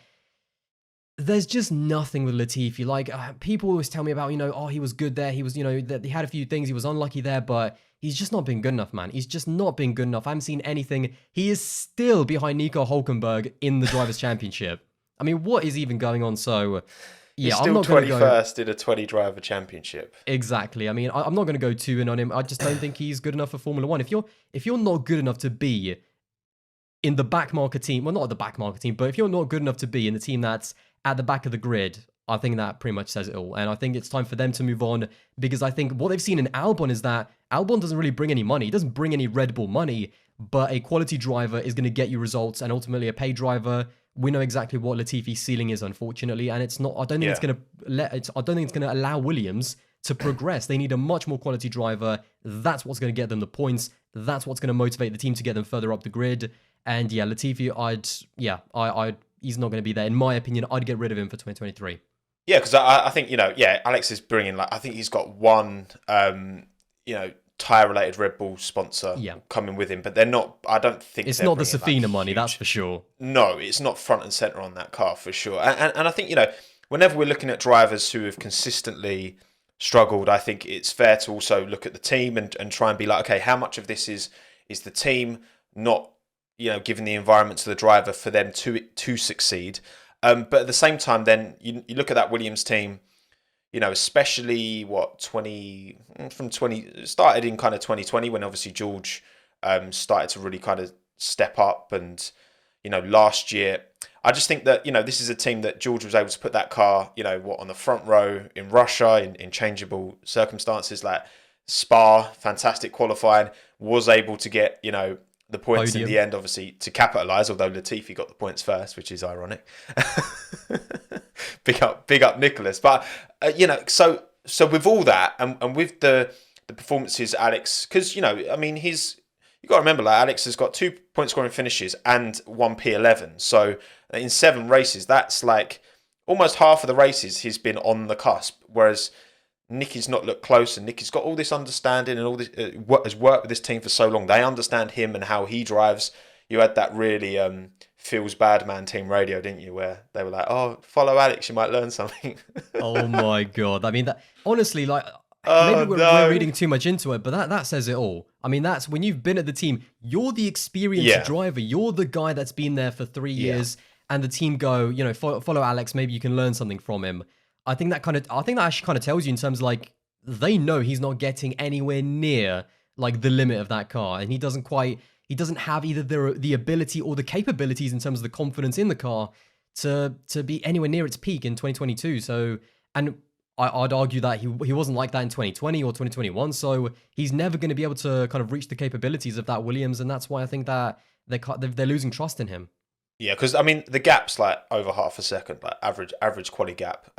there's just nothing with Latifi. Like, people always tell me about, oh, he was good there. He was, that he had a few things. He was unlucky there, but he's just not been good enough, man. He's just not been good enough. I haven't seen anything. He is still behind Nico Hulkenberg in the Drivers' Championship. I mean, what is even going on? So, yeah, He's still I'm not going to 21st in a 20-driver championship. Exactly. I mean, I'm not going to go too in on him. I just don't think he's good enough for Formula One. If you're not good enough to be in the back marker team, well, not the back marker team, but if you're not good enough to be in the team that's at the back of the grid, I think that pretty much says it all. And I think it's time for them to move on, because I think what they've seen in Albon is that Albon doesn't really bring any money. He doesn't bring any Red Bull money, but a quality driver is going to get you results, and ultimately a paid driver. We know exactly what Latifi's ceiling is, unfortunately, and it's not. I don't think it's going to I don't think it's going to allow Williams to progress. They need a much more quality driver. That's what's going to get them the points. That's what's going to motivate the team to get them further up the grid. And yeah, Latifi, he's not going to be there. In my opinion, I'd get rid of him for 2023. Yeah, because I think, Alex is bringing, like, I think he's got one, tyre-related Red Bull sponsor coming with him, but they're not, I don't think it's not the Safina money, that's for sure. No, it's not front and centre on that car, for sure. And I think, whenever we're looking at drivers who have consistently struggled, I think it's fair to also look at the team and try and be like, okay, how much of this is the team not, giving the environment to the driver for them to succeed. But at the same time, then you look at that Williams team, especially started in kind of 2020 when obviously George started to really kind of step up, and last year I just think that this is a team that George was able to put that car on the front row in Russia in changeable circumstances, like Spa, fantastic qualifying, was able to get the points in the end, obviously, to capitalise, although Latifi got the points first, which is ironic. Big up Nicholas. But, so with all that, and with the performances, Alex, because, you got to remember, like, Alex has got 2 point scoring finishes and 1 P11. So in 7 races, that's like almost half of the races he's been on the cusp, whereas Nicky's not looked close, and Nicky's got all this understanding and all this has worked with this team for so long. They understand him and how he drives. You had that really feels bad man team radio, didn't you? Where they were like, "Oh, follow Alex, you might learn something." Oh my god! I mean, that honestly, like, maybe we're reading too much into it, but that says it all. I mean, that's when you've been at the team. You're the experienced driver. You're the guy that's been there for 3 years, and the team go, follow Alex. Maybe you can learn something from him. I think that actually kind of tells you in terms of, like, they know he's not getting anywhere near like the limit of that car, and he doesn't have either the ability or the capabilities in terms of the confidence in the car to be anywhere near its peak in 2022. So, and I'd argue that he wasn't like that in 2020 or 2021. So he's never going to be able to kind of reach the capabilities of that Williams, and that's why I think that they're losing trust in him. Yeah, because I mean the gap's like over half a second, like average quality gap,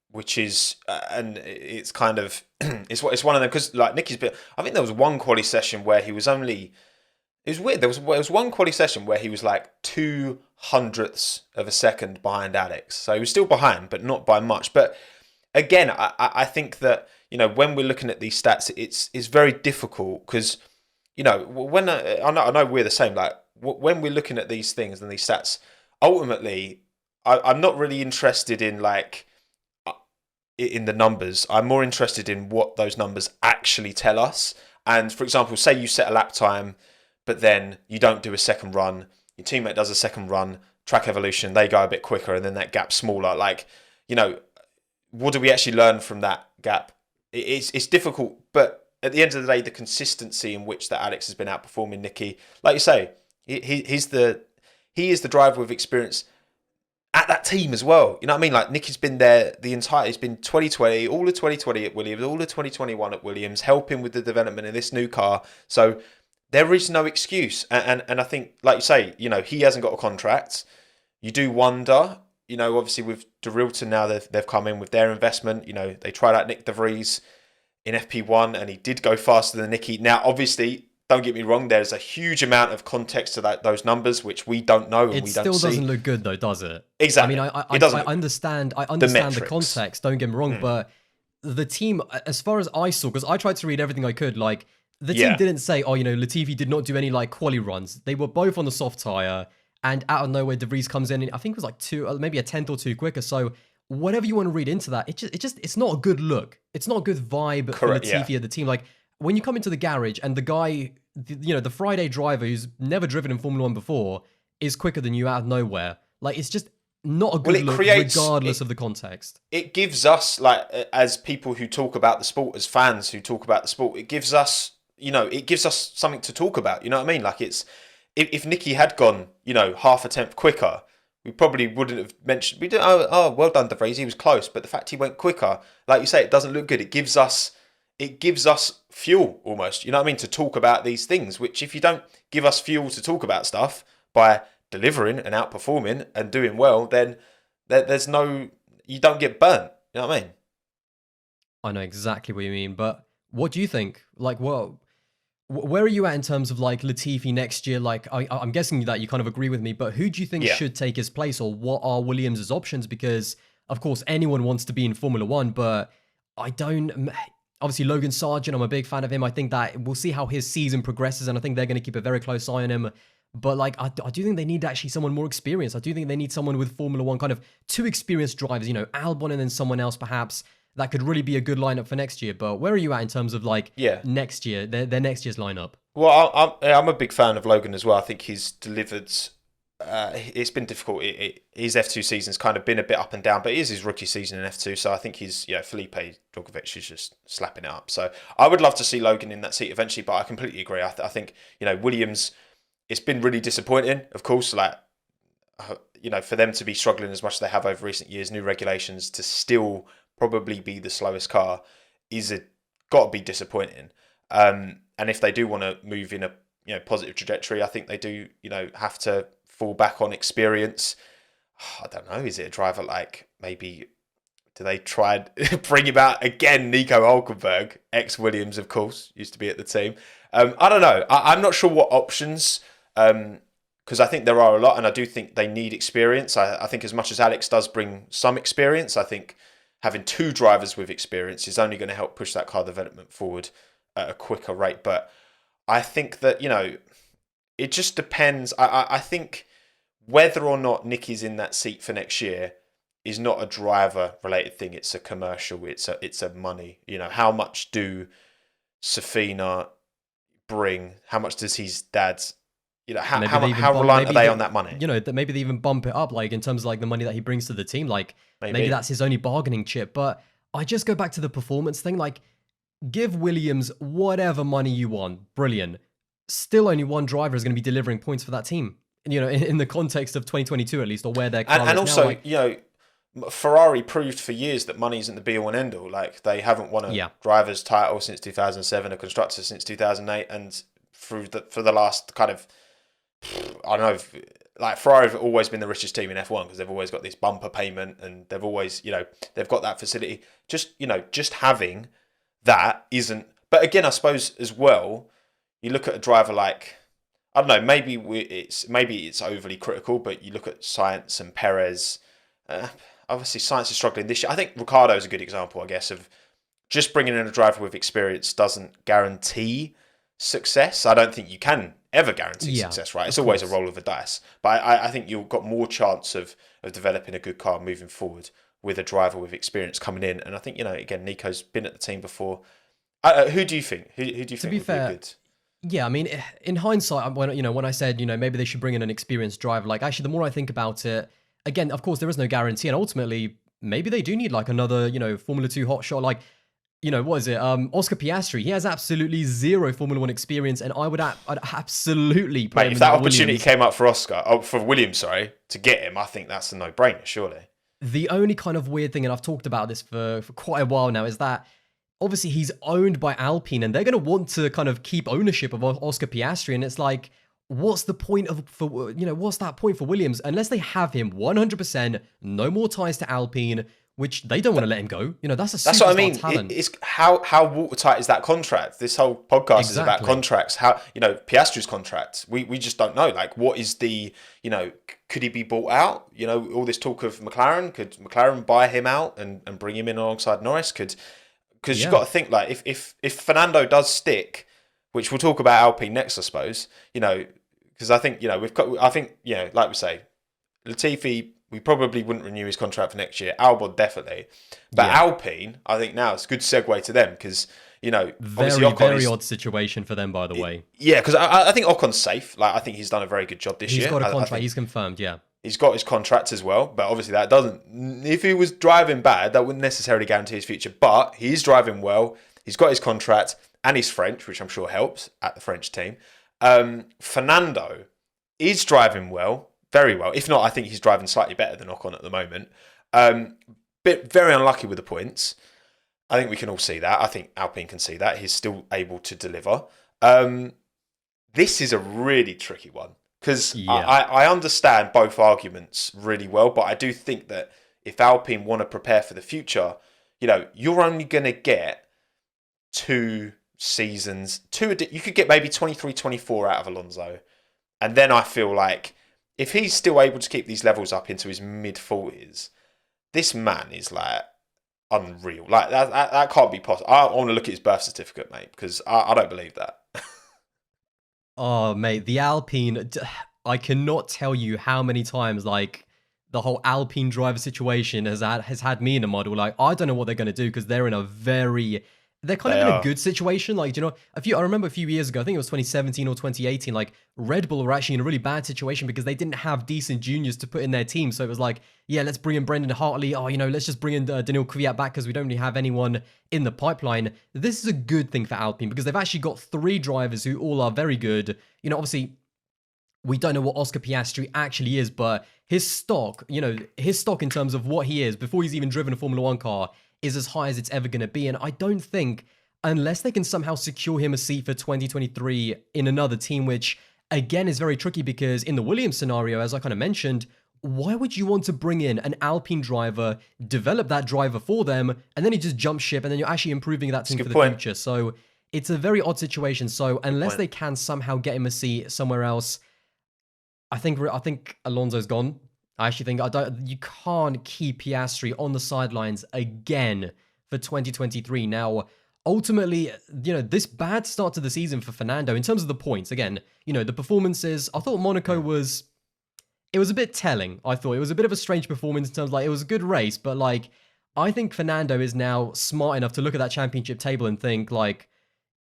which is and it's kind of it's one of them, because like Nicky's been. I think there was one quali session where he was only. It was weird. There was one quali session where he was like 0.02 of a second behind Alex, so he was still behind, but not by much. But again, I think that when we're looking at these stats, it's very difficult because when I know we're the same, like. When we're looking at these things and these stats, ultimately, I'm not really interested in in the numbers. I'm more interested in what those numbers actually tell us. And for example, say you set a lap time, but then you don't do a second run. Your teammate does a second run, track evolution, they go a bit quicker, and then that gap's smaller. Like, what do we actually learn from that gap? It's difficult, but at the end of the day, the consistency in which that Alex has been outperforming Nicky, like you say. He is the driver with experience at that team as well. You know what I mean? Like Nicky's been there he's been 2020, all of 2020 at Williams, all of 2021 at Williams, helping with the development of this new car. So there is no excuse. And I think, like you say, he hasn't got a contract. You do wonder, obviously with DeRilton now, they've come in with their investment. They tried out Nick De Vries in FP1 and he did go faster than Nicky. Now, obviously, Don't get me wrong. There's a huge amount of context to those numbers, which we don't know and It we still don't see. doesn't look good though, does it? Exactly. I mean, It doesn't I look understand. I The understand the metrics. context. Don't get me wrong, but the team, as far as I saw, because I tried to read everything I could, like the team Yeah. didn't say, oh, Latifi did not do any like quali runs. They were both on the soft tire, and out of nowhere, De Vries comes in. And I think it was like maybe a tenth or two quicker. So whatever you want to read into that, it's not a good look. It's not a good vibe Correct, for Latifi at the team. Like when you come into the garage and the guy, the Friday driver who's never driven in Formula One before is quicker than you out of nowhere. Like it's just not a good look, regardless of the context. It gives us, like, as people who talk about the sport, as fans who talk about the sport, it gives us, it gives us something to talk about. You know what I mean? Like it's, if Nicky had gone, half a tenth quicker, we probably wouldn't have mentioned. We didn't. Oh, well done, De Vries. He was close, but the fact he went quicker, like you say, it doesn't look good. It gives us fuel almost. You know what I mean? To talk about these things. Which, if you don't give us fuel to talk about stuff by delivering and outperforming and doing well, then there's no. You don't get burnt. You know what I mean? I know exactly what you mean, but what do you think? Like, where are you at in terms of like Latifi next year? Like, I'm guessing that you kind of agree with me, but who do you think should take his place, or what are Williams' options? Because of course anyone wants to be in Formula One, but I don't. Obviously, Logan Sargent, I'm a big fan of him. I think that we'll see how his season progresses, and I think they're going to keep a very close eye on him. But like, I do think they need actually someone more experienced. I do think they need someone with Formula One, kind of two experienced drivers, Albon and then someone else perhaps that could really be a good lineup for next year. But where are you at in terms of like next year, their next year's lineup? Well, I'm a big fan of Logan as well. I think he's delivered. It's been difficult. His F2 season's kind of been a bit up and down, but it is his rookie season in F2, so I think he's Felipe Drugovich is just slapping it up. So I would love to see Logan in that seat eventually, but I completely agree. I think Williams. It's been really disappointing, of course. Like for them to be struggling as much as they have over recent years, new regulations to still probably be the slowest car got to be disappointing. And if they do want to move in a positive trajectory, I think they do have to fall back on experience. I don't know. Is it a driver like maybe? Do they try and bring about again Nico Hulkenberg, ex-Williams, of course, used to be at the team? I don't know. I'm not sure what options. Because I think there are a lot, and I do think they need experience. I think as much as Alex does bring some experience, I think having two drivers with experience is only going to help push that car development forward at a quicker rate. But I think that, it just depends. I think whether or not Nicky's in that seat for next year is not a driver-related thing. It's a commercial. It's a money. How much do Safina bring? How much does his dad's how reliant are they on that money? That maybe they even bump it up, like in terms of like the money that he brings to the team. Like maybe that's his only bargaining chip. But I just go back to the performance thing. Like, give Williams whatever money you want, brilliant. Still, only one driver is going to be delivering points for that team. In the context of 2022 at least, or where they're and also Ferrari proved for years that money isn't the be all and end all. Like they haven't won a driver's title since 2007, a constructor since 2008, and for the last kind of. I don't know, like Ferrari have always been the richest team in F1 because they've always got this bumper payment and they've always, they've got that facility. Just having that isn't. But again, I suppose as well, you look at a driver like, I don't know, maybe it's overly critical, but you look at Sainz and Perez. Obviously, Sainz is struggling this year. I think Ricciardo is a good example, I guess, of just bringing in a driver with experience doesn't guarantee success. I don't think you can ever guarantee success, right? It's always a roll of the dice. But I think you've got more chance of developing a good car moving forward with a driver with experience coming in. And I think, again, Nico's been at the team before. Who do you think? Who do you think would be good? Yeah, I mean, in hindsight, when I said, maybe they should bring in an experienced driver, like actually the more I think about it, again, of course, there is no guarantee. And ultimately, maybe they do need like another, Formula 2 hotshot, like, what is it? Oscar Piastri. He has absolutely zero Formula One experience, and I'd absolutely put him if that opportunity Williams. came up for Williams, to get him, I think that's a no-brainer, surely. The only kind of weird thing, and I've talked about this for quite a while now, is that obviously he's owned by Alpine, and they're going to want to kind of keep ownership of Oscar Piastri, and it's like, what's the point what's that point for Williams unless they have him 100%, no more ties to Alpine? which they don't want to let him go. That's a That's what I superstar mean. talent. It's how watertight is that contract? This whole podcast is about Exactly. contracts. How, Piastri's contract. We just don't know. Like, what is the, could he be bought out? All this talk of McLaren. Could McLaren buy him out and bring him in alongside Norris? Because you've got to think, like, if Fernando does stick, which we'll talk about Alpine next, I suppose. Because I think like we say, Latifi, we probably wouldn't renew his contract for next year. Albon, definitely. But Alpine, I think now it's a good segue to them because, obviously Ocon very odd situation for them, by the way. Yeah, because I think Ocon's safe. Like, I think he's done a very good job this year. He's got a contract. He's confirmed, yeah. He's got his contract as well. But obviously that doesn't... If he was driving bad, that wouldn't necessarily guarantee his future. But he's driving well. He's got his contract and he's French, which I'm sure helps at the French team. Fernando is driving well. Very well. If not, I think he's driving slightly better than Ocon at the moment. But very unlucky with the points. I think we can all see that. I think Alpine can see that. He's still able to deliver. This is a really tricky one because I understand both arguments really well, but I do think that if Alpine want to prepare for the future, you're only going to get 2 seasons. You could get maybe 23, 24 out of Alonso. And then I feel like if he's still able to keep these levels up into his mid-40s, this man is like unreal. Like that can't be possible. I want to look at his birth certificate, mate, because I don't believe that. Oh, mate, the Alpine, I cannot tell you how many times, like, the whole Alpine driver situation has had me in a muddle. Like, I don't know what they're going to do because they're in a they're kind of in a good situation. Like, I remember a few years ago, I think it was 2017 or 2018, like, Red Bull were actually in a really bad situation because they didn't have decent juniors to put in their team. So it was like, yeah, let's bring in Brendan Hartley. Oh, let's just bring in Daniil Kvyat back because we don't really have anyone in the pipeline. This is a good thing for Alpine because they've actually got 3 drivers who all are very good. Obviously, we don't know what Oscar Piastri actually is, but his stock in terms of what he is before he's even driven a Formula 1 car is as high as it's ever going to be. And I don't think, unless they can somehow secure him a seat for 2023 in another team, which again is very tricky because in the Williams scenario, as I kind of mentioned, why would you want to bring in an Alpine driver, develop that driver for them, and then he just jumps ship and then you're actually improving that team for the future? So it's a very odd situation. So unless they can somehow get him a seat somewhere else, I think Alonso's gone. I actually think you can't keep Piastri on the sidelines again for 2023. Now, ultimately, this bad start to the season for Fernando in terms of the points. Again, the performances. I thought Monaco was a bit telling. I thought it was a bit of a strange performance in terms of, like, it was a good race, but like I think Fernando is now smart enough to look at that championship table and think, like,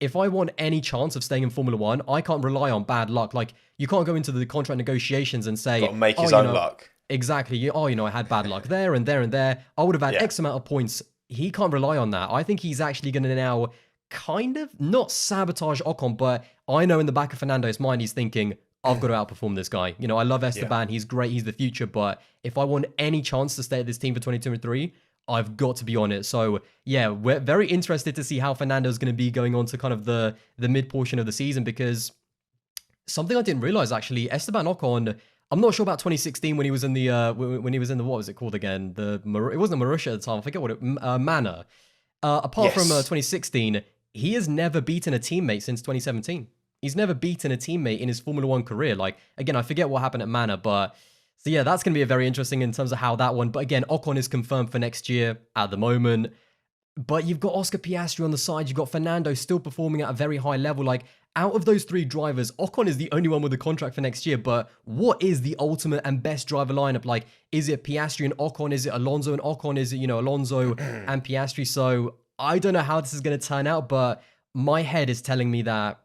if I want any chance of staying in Formula 1, I can't rely on bad luck. Like, you can't go into the contract negotiations and say, got to make his own luck. Exactly. I had bad luck there and there and there. I would have had X amount of points. He can't rely on that. I think he's actually going to now kind of not sabotage Ocon, but I know in the back of Fernando's mind, he's thinking, I've got to outperform this guy. I love Esteban. He's great. He's the future. But if I want any chance to stay at this team for 2023, I've got to be on it. So yeah, we're very interested to see how Fernando's going to be going on to kind of the mid portion of the season, because something I didn't realize actually, Esteban Ocon, I'm not sure about 2016 when he was in the what was it called again? It wasn't Marussia at the time. I forget what it Manor. Apart from 2016, he has never beaten a teammate since 2017. He's never beaten a teammate in his Formula 1 career. Like, again, I forget what happened at Manor, but so yeah, that's going to be a very interesting in terms of how that one. But again, Ocon is confirmed for next year at the moment. But you've got Oscar Piastri on the side. You've got Fernando still performing at a very high level. Like, out of those 3 drivers, Ocon is the only one with a contract for next year. But what is the ultimate and best driver lineup? Like, is it Piastri and Ocon? Is it Alonso and Ocon? Is it, Alonso and Piastri? So I don't know how this is going to turn out, but my head is telling me that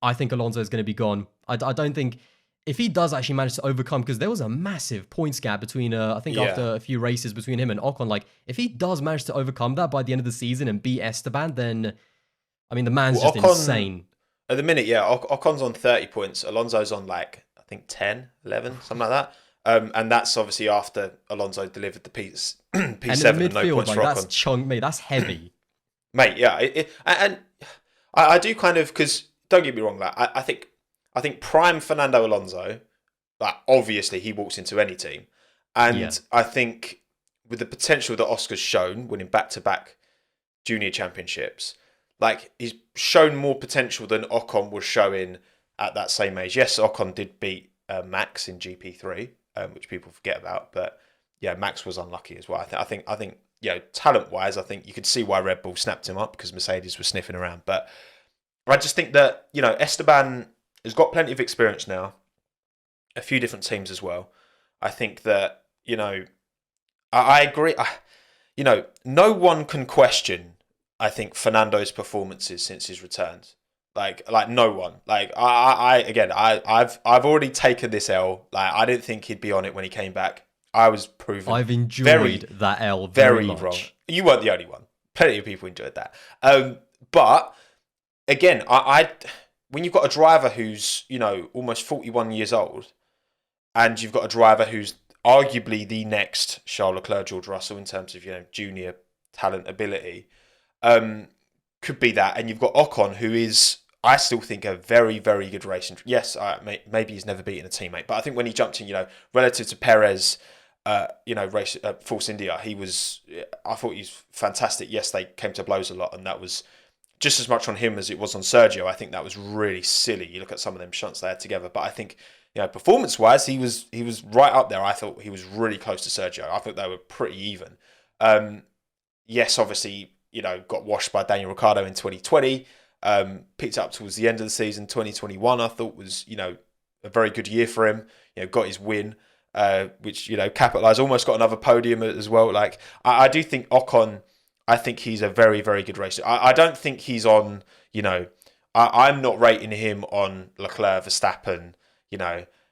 I think Alonso is going to be gone. I don't think, if he does actually manage to overcome, because there was a massive points gap between, I think after a few races between him and Ocon, like, if he does manage to overcome that by the end of the season and beat Esteban, then, I mean, the man's just insane. At the minute, Ocon's on 30 points. Alonso's on, like, I think 10, 11, something like that. And that's obviously after Alonso delivered the P7 and no points for Ocon. That's chunk, mate, that's heavy. Mate, yeah. And I do kind of, because, don't get me wrong, like, I think prime Fernando Alonso, like, obviously he walks into any team. And I think with the potential that Oscar's shown, winning back-to-back junior championships, like he's shown more potential than Ocon was showing at that same age. Yes, Ocon did beat Max in GP3, which people forget about, but yeah, Max was unlucky as well. I think talent-wise, I think you could see why Red Bull snapped him up because Mercedes was sniffing around. But I just think that Esteban has got plenty of experience now, a few different teams as well. I think that I agree. No one can question, I think, Fernando's performances since his returns. Like no one. Like I've already taken this L. Like I didn't think he'd be on it when he came back. I was proven. I've enjoyed that L very much. Wrong. You weren't the only one. Plenty of people enjoyed that. But again, when you've got a driver who's almost 41 years old, and you've got a driver who's arguably the next Charles Leclerc, George Russell in terms of junior talent ability, could be that, and you've got Ocon, who is, I still think, a very, very good racing. Yes, maybe he's never beaten a teammate, but I think when he jumped in, relative to Perez, Force India, I thought he was fantastic. Yes, they came to blows a lot, and that was just as much on him as it was on Sergio. I think that was really silly. You look at some of them shunts they had together, but I think performance-wise, he was right up there. I thought he was really close to Sergio. I thought they were pretty even. Yes, obviously, got washed by Daniel Ricciardo in 2020. Picked up towards the end of the season. 2021, I thought was a very good year for him. Got his win, which capitalised. Almost got another podium as well. Like I do think Ocon. I think he's a very, very good racer. I don't think he's on. I'm not rating him on Leclerc, Verstappen,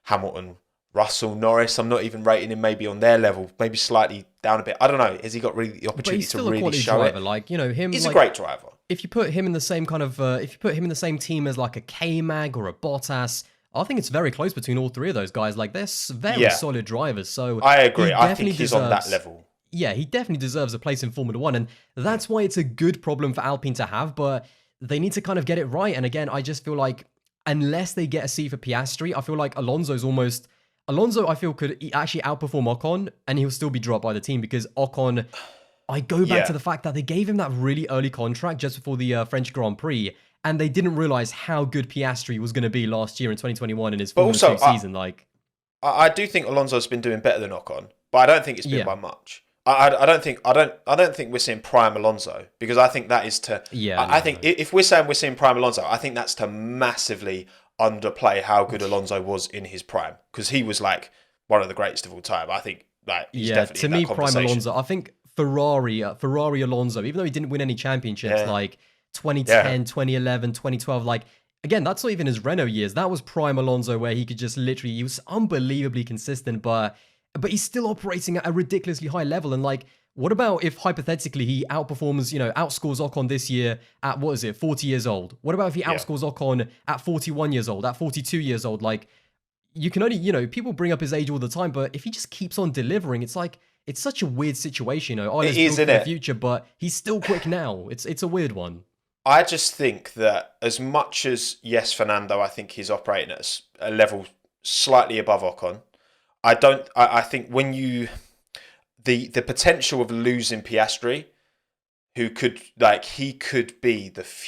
Hamilton, Russell, Norris. I'm not even rating him maybe on their level, maybe slightly down a bit. I don't know. Has he got really the opportunity to really show driver. it? Like him, he's a great driver. If you put him in the same kind of, if you put him in the same team as like a K-Mag or a Bottas, I think it's very close between all three of those guys. Like they're very solid drivers. So I agree. I think he's on that level. Yeah, he definitely deserves a place in Formula One, and that's why it's a good problem for Alpine to have. But they need to kind of get it right. And again, I just feel like unless they get a C for Piastri, I feel like Alonso, I feel, could actually outperform Ocon, and he'll still be dropped by the team because Ocon, I go back to the fact that they gave him that really early contract just before the French Grand Prix, and they didn't realize how good Piastri was going to be last year in 2021 in his Formula 2 season. I do think Alonso's been doing better than Ocon, but I don't think it's been by much. I don't think we're seeing prime Alonso, because I think that is to. I think if we're saying we're seeing prime Alonso, I think that's to massively underplay how good Alonso was in his prime, because he was like one of the greatest of all time. I think he's definitely to in that me, conversation. prime Alonso. I think Ferrari Alonso, even though he didn't win any championships, like 2010, 2011, 2012, like. Again, that's not even his Renault years. That was prime Alonso, where he could just literally, he was unbelievably consistent, but he's still operating at a ridiculously high level. And like, what about if hypothetically he outperforms, outscores Ocon this year at 40 years old? What about if he outscores Ocon at 41 years old, at 42 years old? Like, you can only, people bring up his age all the time, but if he just keeps on delivering, it's like, it's such a weird situation. It is, in the future, but he's still quick now. It's a weird one. I just think that as much as, yes, Fernando, I think he's operating at a level slightly above Ocon. I think when the potential of losing Piastri, who could, he could be the if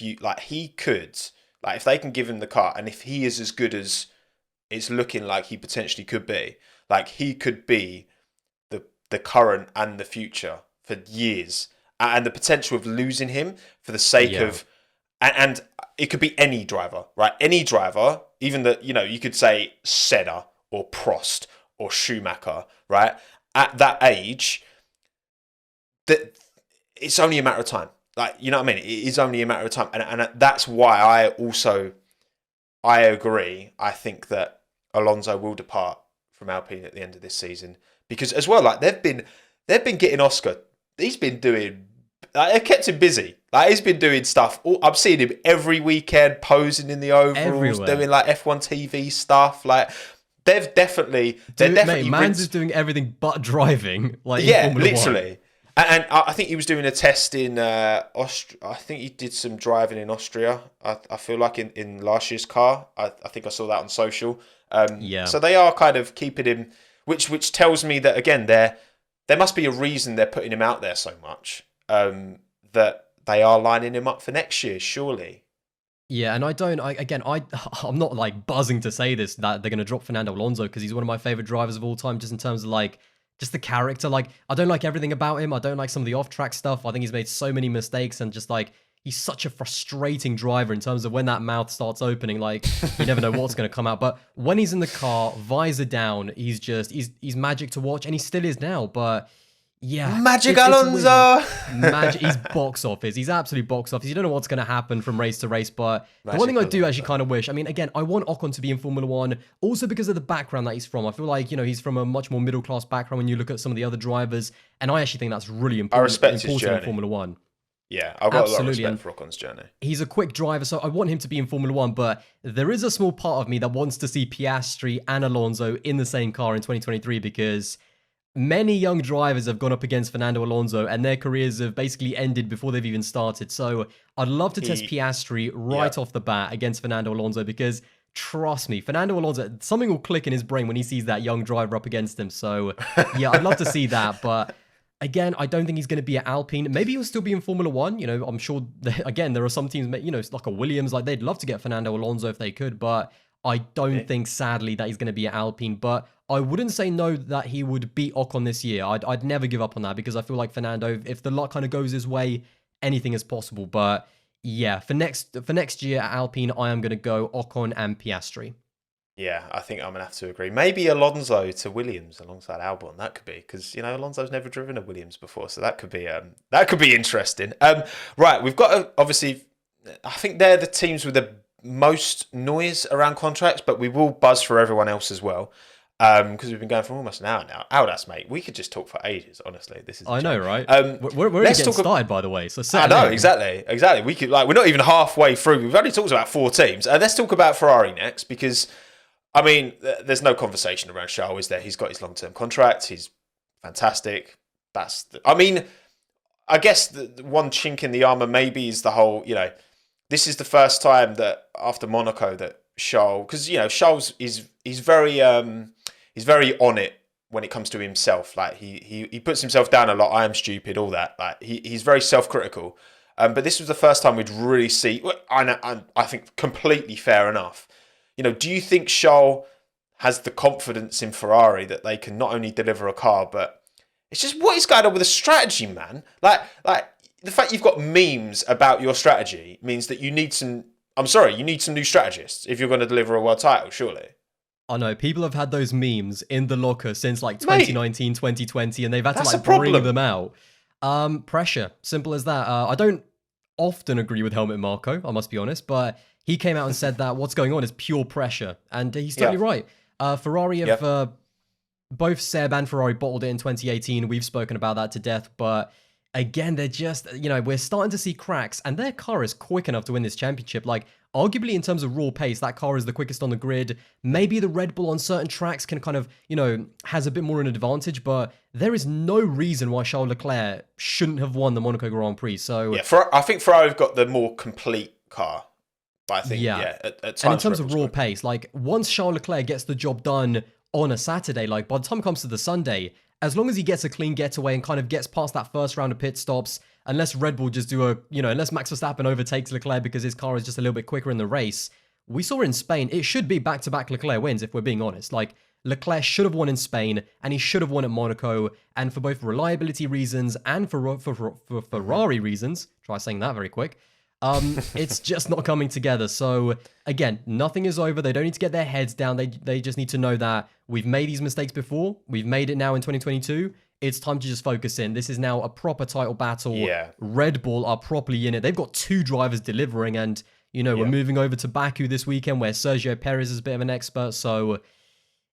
they can give him the car, and if he is as good as it's looking like he potentially could be, he could be the current and the future for years. And the potential of losing him for the sake of, and it could be any driver, right? Any driver, even you could say Senna or Prost or Schumacher, right? At that age, that it's only a matter of time. You know what I mean? It is only a matter of time, and that's why I agree. I think that Alonso will depart from Alpine at the end of this season, because as well, they've been getting Oscar. He's been doing. It kept him busy. He's been doing stuff. I'm seeing him every weekend posing in the ovals, everywhere. Doing F1 TV stuff. They're definitely. Mans is doing everything but driving. Literally. And I think he was doing a test in Austria. I think he did some driving in Austria. I feel like in last year's car. I think I saw that on social. So they are kind of keeping him, which tells me that again there must be a reason they're putting him out there so much, that they are lining him up for next year, surely. Yeah, and I'm not like buzzing to say this that they're going to drop Fernando Alonso because he's one of my favorite drivers of all time, just in terms of like just the character. Like, I don't like everything about him. I don't like some of the off-track stuff. I think he's made so many mistakes, and just like he's such a frustrating driver in terms of when that mouth starts opening. Like, you never know what's going to come out. But when he's in the car, visor down, he's magic to watch, and he still is now. But yeah, Magic Alonso. He's box office. He's absolutely box office. You don't know what's going to happen from race to race, but the one thing I do actually kind of wish, I mean, again, I want Ocon to be in Formula One, also because of the background that he's from. I feel like, he's from a much more middle-class background when you look at some of the other drivers, and I actually think that's really important, I respect his journey in Formula One. Yeah, I've got a lot of respect for Ocon's journey. He's a quick driver, so I want him to be in Formula One, but there is a small part of me that wants to see Piastri and Alonso in the same car in 2023, because many young drivers have gone up against Fernando Alonso and their careers have basically ended before they've even started. So I'd love to test Piastri right off the bat against Fernando Alonso, because trust me, Fernando Alonso, something will click in his brain when he sees that young driver up against him. So yeah, I'd love to see that. But again, I don't think he's going to be at Alpine. Maybe he'll still be in Formula One. I'm sure, again, there are some teams, it's like a Williams, like they'd love to get Fernando Alonso if they could, but I don't think, sadly, that he's going to be at Alpine. But I wouldn't say no that he would beat Ocon this year. I'd never give up on that, because I feel like Fernando, if the luck kind of goes his way, anything is possible. But yeah, for next year at Alpine, I am going to go Ocon and Piastri. Yeah, I think I'm going to have to agree. Maybe Alonso to Williams alongside Albon. That could be, because Alonso's never driven a Williams before, so that could be interesting. Right, we've got obviously, I think they're the teams with the most noise around contracts, but we will buzz for everyone else as well, because we've been going for almost an hour now. Aldas, mate, we could just talk for ages. Honestly, this is. I know, right? We're only getting started, by the way. So I know, exactly. We could we're not even halfway through. We've only talked about 4 teams. Let's talk about Ferrari next, because I mean, there's no conversation around Charles, is there? He's got his long-term contract. He's fantastic. I guess the one chink in the armor maybe is the whole, this is the first time that after Monaco that Charles, because Charles he's very on it when it comes to himself. Like he puts himself down a lot. I am stupid, all that. Like he's very self-critical. But this was the first time we'd really see. I think completely fair enough. Do you think Charles has the confidence in Ferrari that they can not only deliver a car, but it's just what is going on with the strategy, man? Like the fact you've got memes about your strategy means that you need some new strategists if you're going to deliver a world title, surely. I know, people have had those memes in the locker since like 2019, Mate, 2020, and they've had to bring them out. Pressure, simple as that. I don't often agree with Helmut Marko, I must be honest, but he came out and said that what's going on is pure pressure, and he's totally right. Ferrari have both Seb and Ferrari bottled it in 2018. We've spoken about that to death, but again, they're just, we're starting to see cracks, and their car is quick enough to win this championship. Like, arguably in terms of raw pace, that car is the quickest on the grid. Maybe the Red Bull on certain tracks can kind of, has a bit more of an advantage, but there is no reason why Charles Leclerc shouldn't have won the Monaco Grand Prix. So yeah, I think Ferrari have got the more complete car. But I think, at times, and in terms of raw pace, like once Charles Leclerc gets the job done on a Saturday, like by the time it comes to the Sunday, as long as he gets a clean getaway and kind of gets past that first round of pit stops, unless Red Bull just do unless Max Verstappen overtakes Leclerc because his car is just a little bit quicker in the race, we saw in Spain, it should be back-to-back Leclerc wins, if we're being honest. Like, Leclerc should have won in Spain, and he should have won at Monaco, and for both reliability reasons and for Ferrari reasons, try saying that very quick, it's just not coming together. So again, nothing is over. They don't need to get their heads down. They just need to know that we've made these mistakes before. We've made it now in 2022. It's time to just focus in. This is now a proper title battle. Yeah. Red Bull are properly in it. They've got 2 drivers delivering, and we're moving over to Baku this weekend where Sergio Perez is a bit of an expert. So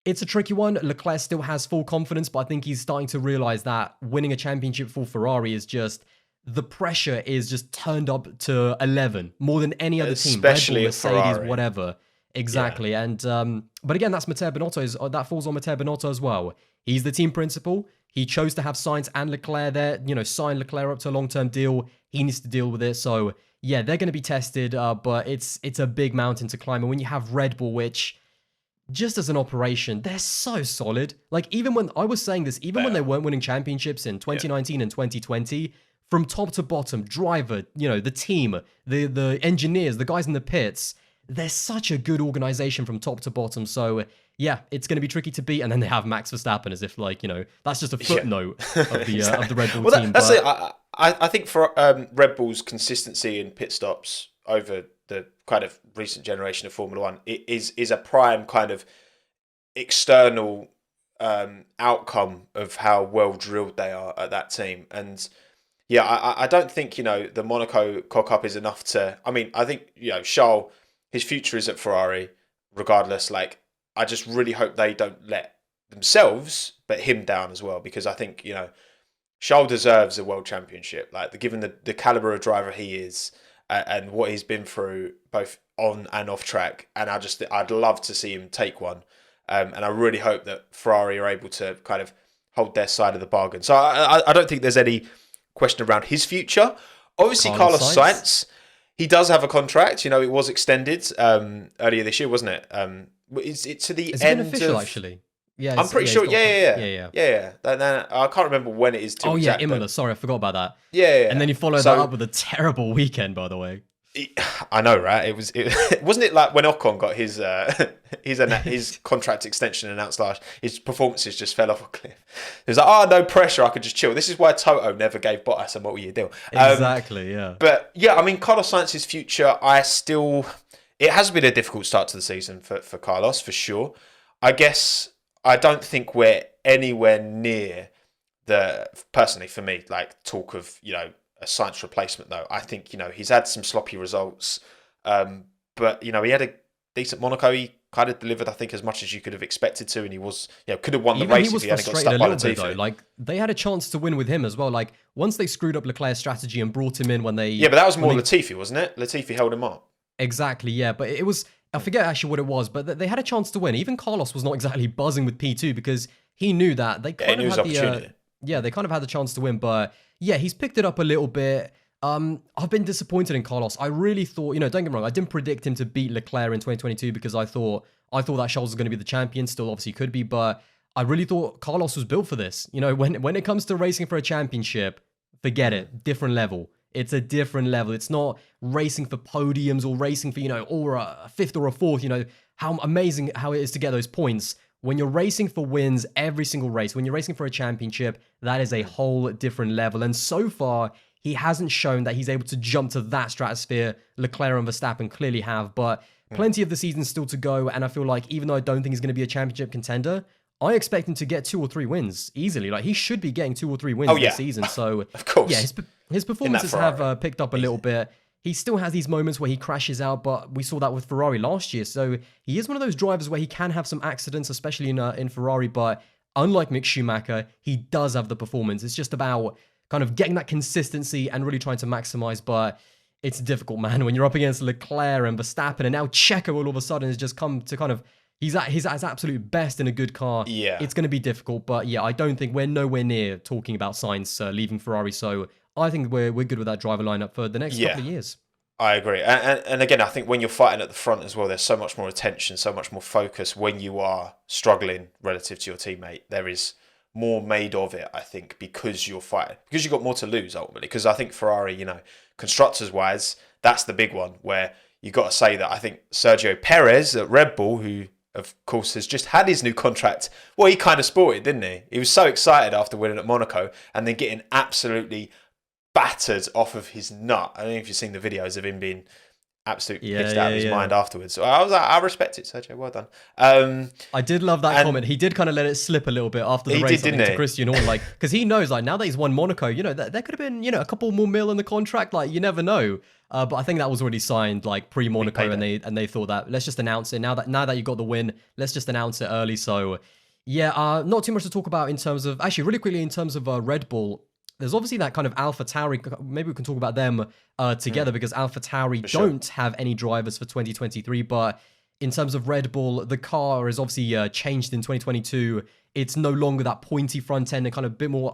it's a tricky one. Leclerc still has full confidence, but I think he's starting to realize that winning a championship for Ferrari is just, the pressure is just turned up to 11 more than any other team. Especially Red Bull, Mercedes, Ferrari. Whatever. Exactly. Yeah. And but again, that's Matteo Binotto. That falls on Matteo Binotto as well. He's the team principal. He chose to have Sainz and Leclerc there. Sign Leclerc up to a long-term deal. He needs to deal with it. So yeah, they're going to be tested. But it's a big mountain to climb. And when you have Red Bull, which just as an operation, they're so solid. Like, even when I was saying this, even when they weren't winning championships in 2019 and 2020, from top to bottom, driver, the team, the engineers, the guys in the pits, they're such a good organization from top to bottom. So yeah, it's going to be tricky to beat. And then they have Max Verstappen as if that's just a footnote of the Red Bull team. That's it. I think for Red Bull's consistency in pit stops over the kind of recent generation of Formula One, it is a prime kind of external outcome of how well drilled they are at that team. And yeah, I don't think the Monaco cock up is enough to. I mean, I think Charles, his future is at Ferrari, regardless. Like, I just really hope they don't let themselves, but him down as well, because I think Charles deserves a world championship. Like, given the caliber of driver he is and what he's been through both on and off track, and I'd love to see him take one. And I really hope that Ferrari are able to kind of hold their side of the bargain. So I don't think there's any question around his future. Obviously, Carlos Sainz, he does have a contract. It was extended earlier this year, wasn't it? Is it to the end? It's been official, actually. Yeah, I'm pretty sure. Yeah. I can't remember when it is. Imola. Sorry, I forgot about that. Yeah. And then you follow that up with a terrible weekend, by the way. I know, right? It wasn't it like when Ocon got his contract extension announced his performances just fell off a cliff. It was like, no pressure, I could just chill. This is why Toto never gave Bottas a multi-year deal. Exactly, yeah. But yeah, I mean, Carlos Sainz's future, it has been a difficult start to the season for Carlos, for sure. I guess I don't think we're anywhere near personally for me, like talk of, a Sainz replacement though. I think, he's had some sloppy results. But, he had a decent Monaco. He kind of delivered, I think, as much as you could have expected to, and he was, could have won the race if he hadn't got stuck by Latifi. Like, they had a chance to win with him as well. Like, once they screwed up Leclerc's strategy and brought him in when they... Yeah, but that was more Latifi, wasn't it? Latifi held him up. Exactly, yeah. But it was... I forget actually what it was, but they had a chance to win. Even Carlos was not exactly buzzing with P2 because he knew that they kind of had the... they kind of had the chance to win, but yeah, he's picked it up a little bit. I've been disappointed in Carlos. I really thought, don't get me wrong, I didn't predict him to beat Leclerc in 2022 because I thought that Charles was going to be the champion. Still, obviously, could be, but I really thought Carlos was built for this. When it comes to racing for a championship, forget it. Different level. It's a different level. It's not racing for podiums or racing for, or a fifth or a fourth. How amazing how it is to get those points. When you're racing for wins every single race, when you're racing for a championship, that is a whole different level. And so far, he hasn't shown that he's able to jump to that stratosphere. Leclerc and Verstappen clearly have, but plenty of the season still to go. And I feel like even though I don't think he's going to be a championship contender, I expect him to get 2 or 3 wins easily. Like, he should be getting 2 or 3 wins this season. So, of course. Yeah, his performances have picked up a little bit. He still has these moments where he crashes out, but we saw that with Ferrari last year. So he is one of those drivers where he can have some accidents, especially in Ferrari. But unlike Mick Schumacher, he does have the performance. It's just about kind of getting that consistency and really trying to maximize. But it's difficult, man, when you're up against Leclerc and Verstappen, and now Checo all of a sudden has just come to kind of... He's at his absolute best in a good car. Yeah. It's going to be difficult, but yeah, I don't think we're nowhere near talking about Sainz leaving Ferrari. So I think we're good with that driver lineup for the next couple of years. I agree. And again, I think when you're fighting at the front as well, there's so much more attention, so much more focus when you are struggling relative to your teammate. There is more made of it, I think, because you're fighting. Because you've got more to lose, ultimately. Because I think Ferrari, constructors-wise, that's the big one, where you've got to say that I think Sergio Perez at Red Bull, who of course has just had his new contract, well, he kind of sported, didn't he? He was so excited after winning at Monaco and then getting absolutely battered off of his nut. I don't know if you've seen the videos of him being absolutely pissed out of his mind afterwards. So I was like, I respect it, Sergio. Well done. I did love that comment. He did kind of let it slip a little bit after the race, didn't he? To Christian Horner, like, because he knows, like, now that he's won Monaco, there could have been, a couple more mil in the contract. Like, you never know. But I think that was already signed, like, pre-Monaco, and they thought that let's just announce it now that you got the win. Let's just announce it early. So yeah, not too much to talk about in terms of really quickly in terms of Red Bull. There's obviously that kind of Alpha Tauri. Maybe we can talk about them together because Alpha Tauri don't have any drivers for 2023. But in terms of Red Bull, the car is obviously changed in 2022. It's no longer that pointy front end and kind of a bit more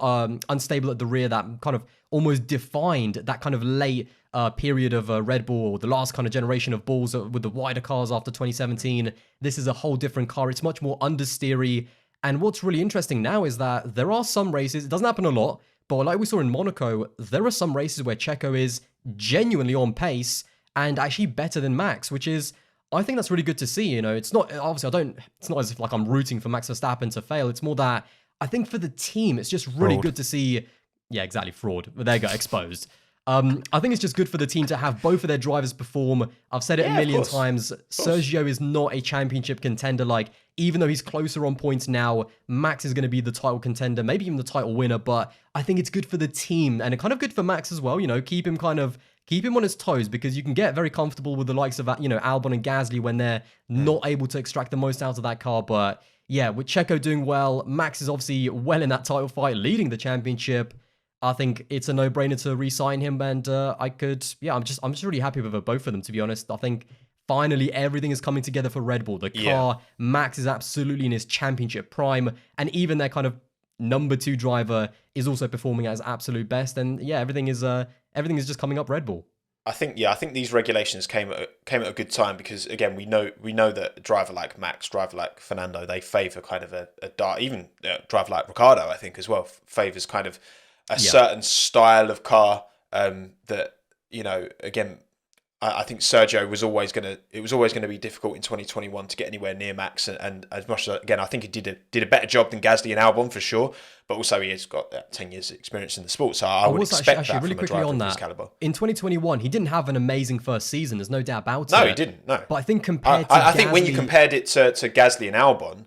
unstable at the rear that kind of almost defined that kind of late period of Red Bull, or the last kind of generation of Bulls with the wider cars after 2017. This is a whole different car. It's much more understeery. And what's really interesting now is that there are some races, it doesn't happen a lot, but like we saw in Monaco, there are some races where Checo is genuinely on pace and actually better than Max, which is, I think that's really good to see. You know, it's not, obviously it's not as if like I'm rooting for Max Verstappen to fail. It's more that I think for the team, it's just really good to see. Yeah, exactly. Fraud. But there you go. Exposed. I think it's just good for the team to have both of their drivers perform. I've said it a million times. Sergio is not a championship contender. Like, even though he's closer on points now, Max is going to be the title contender, maybe even the title winner. But I think it's good for the team and kind of good for Max as well. You know, keep him on his toes, because you can get very comfortable with the likes of, you know, Albon and Gasly when they're not able to extract the most out of that car. But yeah, with Checo doing well, Max is obviously well in that title fight, leading the championship. I think it's a no-brainer to re-sign him, and I'm just really happy with both of them, to be honest. I think finally everything is coming together for Red Bull. The car, Max is absolutely in his championship prime, and even their kind of number 2 driver is also performing at his absolute best. And yeah, everything is just coming up Red Bull. I think these regulations came at a good time, because again we know that a driver like Max, driver like Fernando, they favour kind of a dark, even a driver like Ricciardo, I think as well favours kind of a certain style of car that, you know, again, I think Sergio was always going to be difficult in 2021 to get anywhere near Max, and as much as, again, I think he did a better job than Gasly and Albon for sure, but also he has got 10 years experience in the sport, so I would expect that really from a driver of his caliber. In 2021, he didn't have an amazing first season, there's no doubt about it. No, he didn't, no. But I think compared to I think when you compared it to Gasly and Albon,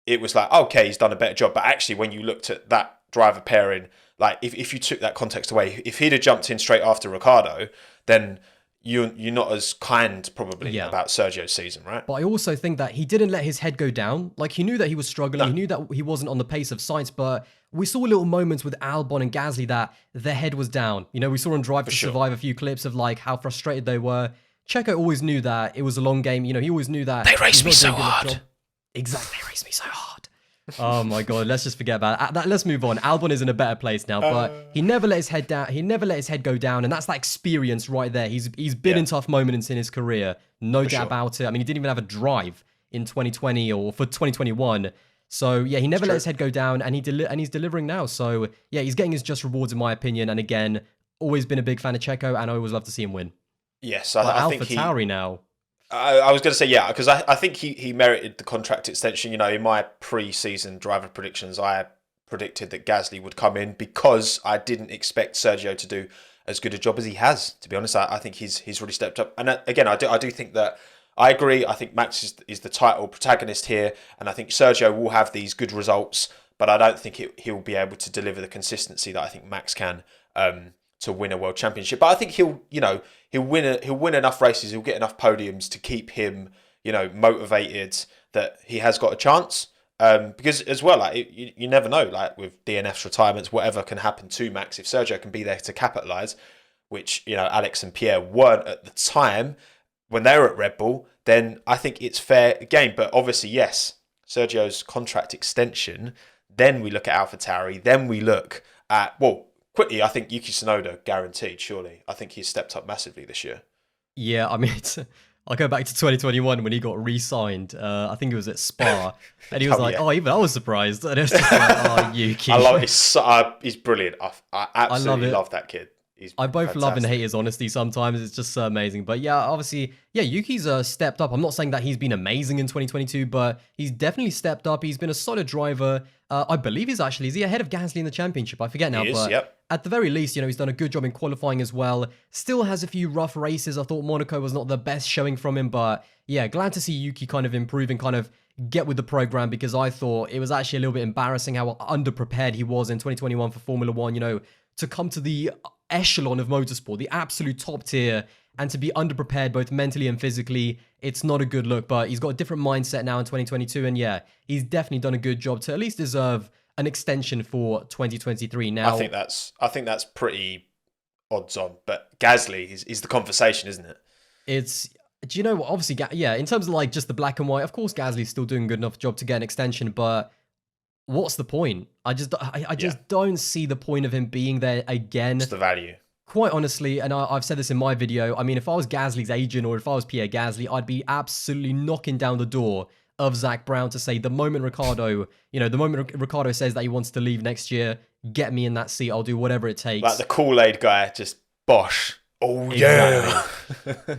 it was like, okay, he's done a better job, but actually when you looked at that driver pairing, like if you took that context away, if he'd have jumped in straight after Ricciardo, then you're not as kind probably about Sergio's season, right? But I also think that he didn't let his head go down. Like, he knew that he was struggling. He knew that he wasn't on the pace of Sainz, but we saw little moments with Albon and Gasly that their head was down. You know, we saw on Drive to Survive a few clips of like how frustrated they were. Checo always knew that it was a long game. You know, he always knew that they raced me so hard. Exactly, they raced me so hard. Oh my god, let's just forget about that. Let's move on. Albon is in a better place now, but he never let his head down. He never let his head go down, and that's that experience right there. He's been in tough moments in his career, no doubt about it. I mean, he didn't even have a drive in 2020 or for 2021. So yeah, he never let his head go down, and he's delivering now. So yeah, he's getting his just rewards in my opinion. And again, always been a big fan of Checo, and I always love to see him win. Yes, I think Tauri now. I was going to say, yeah, because I think he merited the contract extension. You know, in my pre-season driver predictions, I predicted that Gasly would come in because I didn't expect Sergio to do as good a job as he has. To be honest, I think he's really stepped up. And again, I do think that I agree. I think Max is the title protagonist here, and I think Sergio will have these good results, but I don't think he'll be able to deliver the consistency that I think Max can. To win a world championship, but I think he'll win enough races, he'll get enough podiums to keep him, you know, motivated that he has got a chance. Because as well, like you never know, like with DNF's retirements, whatever can happen to Max. If Sergio can be there to capitalise, which, you know, Alex and Pierre weren't at the time when they were at Red Bull, then I think it's fair game. But obviously, yes, Sergio's contract extension. Then we look at AlphaTauri. Then we look at quickly, I think Yuki Tsunoda guaranteed, surely. I think he's stepped up massively this year. Yeah, I mean, I'll go back to 2021 when he got re-signed. I think it was at Spa. And he was even I was surprised. And it was just like, Yuki. I love it. He's brilliant. I absolutely love that kid. I both love and hate his honesty sometimes. It's just so amazing. But yeah, obviously, Yuki's stepped up. I'm not saying that he's been amazing in 2022, but he's definitely stepped up. He's been a solid driver. I believe is he ahead of Gasly in the championship? I forget now. At the very least, you know, he's done a good job in qualifying as well. Still has a few rough races. I thought Monaco was not the best showing from him, but yeah, glad to see Yuki kind of improve and kind of get with the program, because I thought it was actually a little bit embarrassing how underprepared he was in 2021 for Formula One, you know, to come to the echelon of motorsport, the absolute top tier, and to be underprepared both mentally and physically. It's not a good look, but he's got a different mindset now in 2022, and yeah, he's definitely done a good job to at least deserve an extension for 2023. Now, I think that's pretty odds on, but Gasly is the conversation, isn't it? It's Do you know what? Obviously, yeah, in terms of like just the black and white, of course, Gasly's still doing a good enough job to get an extension, but what's the point? I just don't see the point of him being there What's again. the value? Quite honestly, and I've said this in my video, I mean, if I was Gasly's agent or if I was Pierre Gasly, I'd be absolutely knocking down the door of Zach Brown to say the moment Ricciardo, the moment Ricciardo says that he wants to leave next year, get me in that seat. I'll do whatever it takes. Like the Kool-Aid guy, just bosh. Oh, yeah.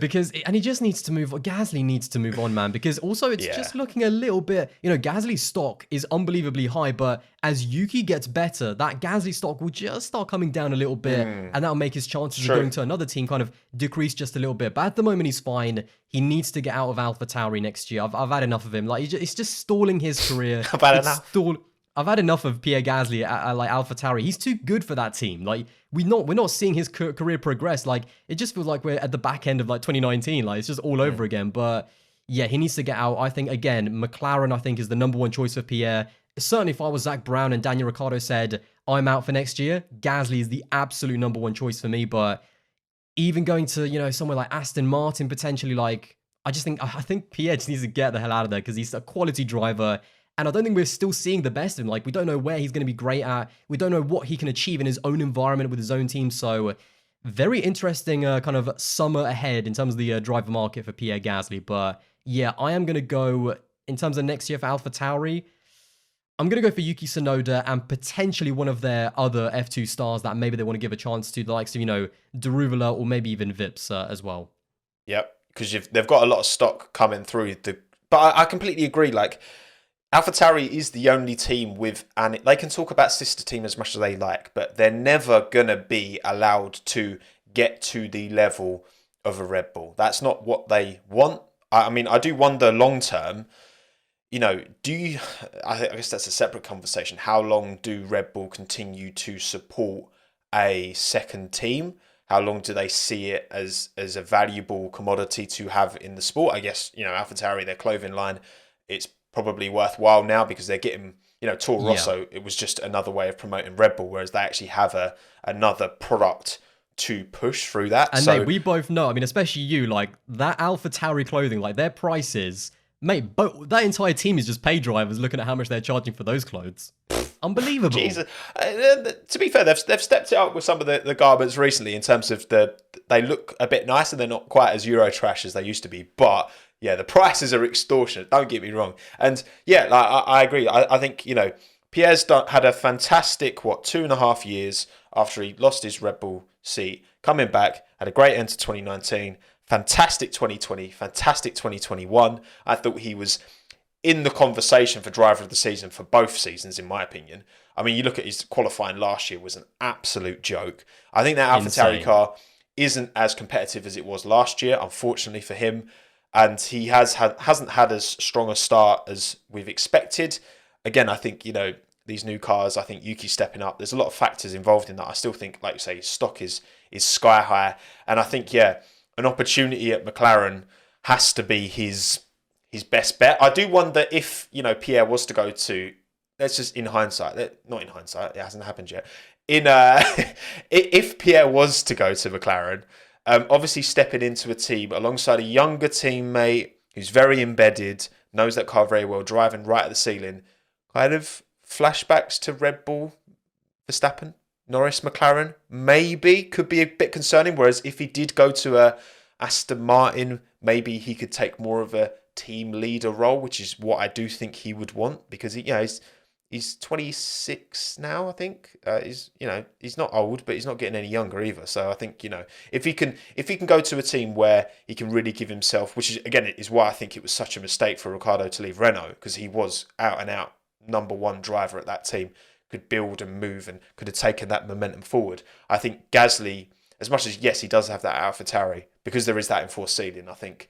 Because, and he just needs to move on. Gasly needs to move on, man, because also it's just looking a little bit, Gasly's stock is unbelievably high, but as Yuki gets better, that Gasly stock will just start coming down a little bit, and that'll make his chances of going to another team kind of decrease just a little bit. But at the moment, he's fine. He needs to get out of Alpha Tauri next year. I've had enough of him. Like, it's just stalling his career. I've had enough. I've had enough of Pierre Gasly at like Alpha Tauri. He's too good for that team. Like we're not seeing his career progress. Like it just feels like we're at the back end of like 2019. Like it's just all over again. But yeah, he needs to get out. I think again, McLaren I think is the number one choice for Pierre. Certainly, if I was Zach Brown and Daniel Ricciardo said I'm out for next year, Gasly is the absolute number one choice for me. But even going to somewhere like Aston Martin potentially, like I think Pierre just needs to get the hell out of there because he's a quality driver. And I don't think we're still seeing the best of him. Like, we don't know where he's going to be great at. We don't know what he can achieve in his own environment with his own team. So, very interesting kind of summer ahead in terms of the driver market for Pierre Gasly. But, yeah, I am going to go, in terms of next year for Alpha Tauri, I'm going to go for Yuki Tsunoda and potentially one of their other F2 stars that maybe they want to give a chance to, the likes of, Daruvula or maybe even Vips as well. Yep, because they've got a lot of stock coming through. But I completely agree, like, AlphaTauri is the only team with, and they can talk about sister team as much as they like, but they're never going to be allowed to get to the level of a Red Bull. That's not what they want. I mean, I do wonder long term, I guess that's a separate conversation. How long do Red Bull continue to support a second team? How long do they see it as a valuable commodity to have in the sport? I guess, AlphaTauri, their clothing line, it's probably worthwhile now because they're getting, Toro Rosso, it was just another way of promoting Red Bull, whereas they actually have another product to push through that. And mate, we both know, I mean, especially you, like that Alpha Tauri clothing, like their prices, mate, that entire team is just pay drivers looking at how much they're charging for those clothes. Unbelievable. Jesus. To be fair, they've stepped it up with some of the garments recently in terms of they look a bit nicer. They're not quite as Euro trash as they used to be, but yeah, the prices are extortionate. Don't get me wrong. And yeah, I agree. I think, Pierre's had a fantastic, 2.5 years after he lost his Red Bull seat, coming back, had a great end to 2019, fantastic 2020, fantastic 2021. I thought he was in the conversation for driver of the season for both seasons, in my opinion. I mean, you look at his qualifying last year was an absolute joke. I think that AlphaTauri car isn't as competitive as it was last year, unfortunately for him. And he hasn't had as strong a start as we've expected. Again, I think, these new cars, I think Yuki's stepping up. There's a lot of factors involved in that. I still think, like you say, his stock is sky high. And I think, an opportunity at McLaren has to be his best bet. I do wonder if, Pierre was to go to, let's just in hindsight, not in hindsight, it hasn't happened yet. If Pierre was to go to McLaren, obviously stepping into a team alongside a younger teammate who's very embedded, knows that car very well, driving right at the ceiling, kind of flashbacks to Red Bull, Verstappen, Norris, McLaren, maybe could be a bit concerning. Whereas if he did go to a Aston Martin, maybe he could take more of a team leader role, which is what I do think he would want because he's 26 now, I think. He's not old, but he's not getting any younger either. So I think, if he can go to a team where he can really give himself, which is again is why I think it was such a mistake for Ricciardo to leave Renault, because he was out and out number one driver at that team, could build and move and could have taken that momentum forward. I think Gasly, as much as yes, he does have that AlphaTauri, because there is that enforced ceiling, I think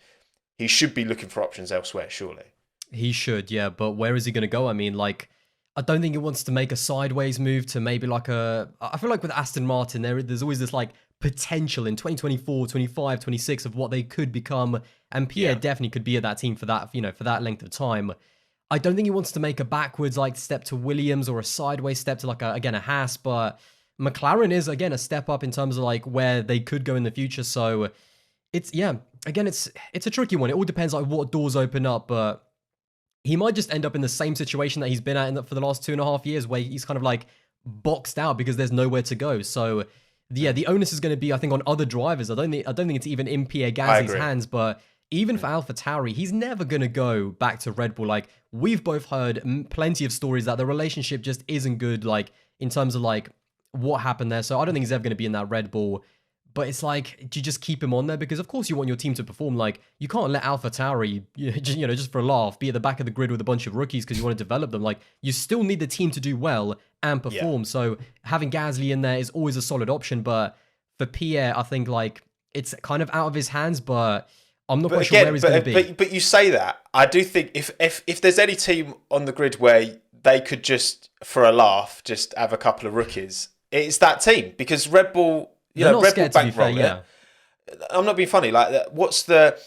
he should be looking for options elsewhere, surely. He should, yeah, but where is he going to go? I mean, like, I don't think he wants to make a sideways move to maybe like I feel like with Aston Martin, there's always this like potential in 2024, 25, 26 of what they could become. And Pierre definitely could be at that team for that, for that length of time. I don't think he wants to make a backwards like step to Williams or a sideways step to like a Haas, but McLaren is again a step up in terms of like where they could go in the future. So It's again, it's a tricky one. It all depends like what doors open up, but he might just end up in the same situation that he's been at for the last 2.5 years, where he's kind of like boxed out because there's nowhere to go. So yeah, the onus is going to be, I think, on other drivers. I don't think it's even in Pierre I Gasly's agree. hands, but even for Alpha Tauri, he's never going to go back to Red Bull. Like we've both heard plenty of stories that the relationship just isn't good, like in terms of like what happened there. So I don't think he's ever going to be in that Red Bull. But it's like, do you just keep him on there? Because of course you want your team to perform. Like you can't let Alpha Tauri, just for a laugh, be at the back of the grid with a bunch of rookies because you want to develop them. Like you still need the team to do well and Yeah. perform. So having Gasly in there is always a solid option. But for Pierre, I think like it's kind of out of his hands. But I'm not But quite sure where again, he's going to be. but you say that. I do think if there's any team on the grid where they could just for a laugh just have a couple of rookies, it's that team because Red Bull, They're not Red Bull scared to be fair. bankroll it. I'm not being funny. Like, what's the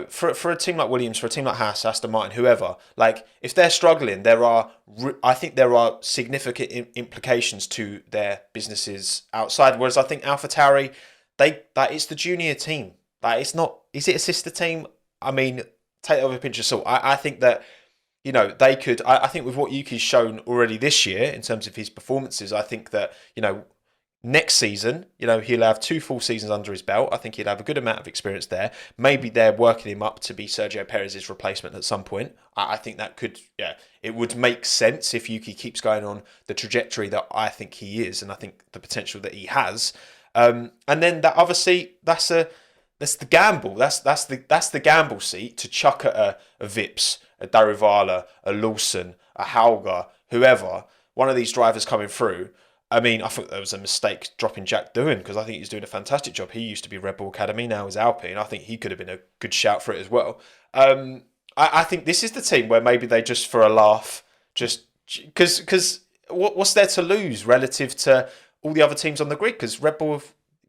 for a team like Williams, for a team like Haas, Aston Martin, whoever? Like, if they're struggling, I think there are significant implications to their businesses outside. Whereas I think AlphaTauri, it's the junior team. Like, it's not. Is it a sister team? I mean, take it with a pinch of salt. I think that they could. I think with what Yuki's shown already this year in terms of his performances, I think that next season, he'll have 2 full seasons under his belt. I think he'll have a good amount of experience there. Maybe they're working him up to be Sergio Perez's replacement at some point. I think that could, it would make sense if Yuki keeps going on the trajectory that I think he is, and I think the potential that he has. And then that other seat, that's the gamble. That's the gamble seat to chuck at a Vips, a Darivala, a Lawson, a Hauger, whoever, one of these drivers coming through. I mean, I think there was a mistake dropping Jack Doohan because I think he's doing a fantastic job. He used to be Red Bull Academy, now he's Alpine. I think he could have been a good shout for it as well. I think this is the team where maybe they just for a laugh, just because what's there to lose relative to all the other teams on the grid? Because Red Bull,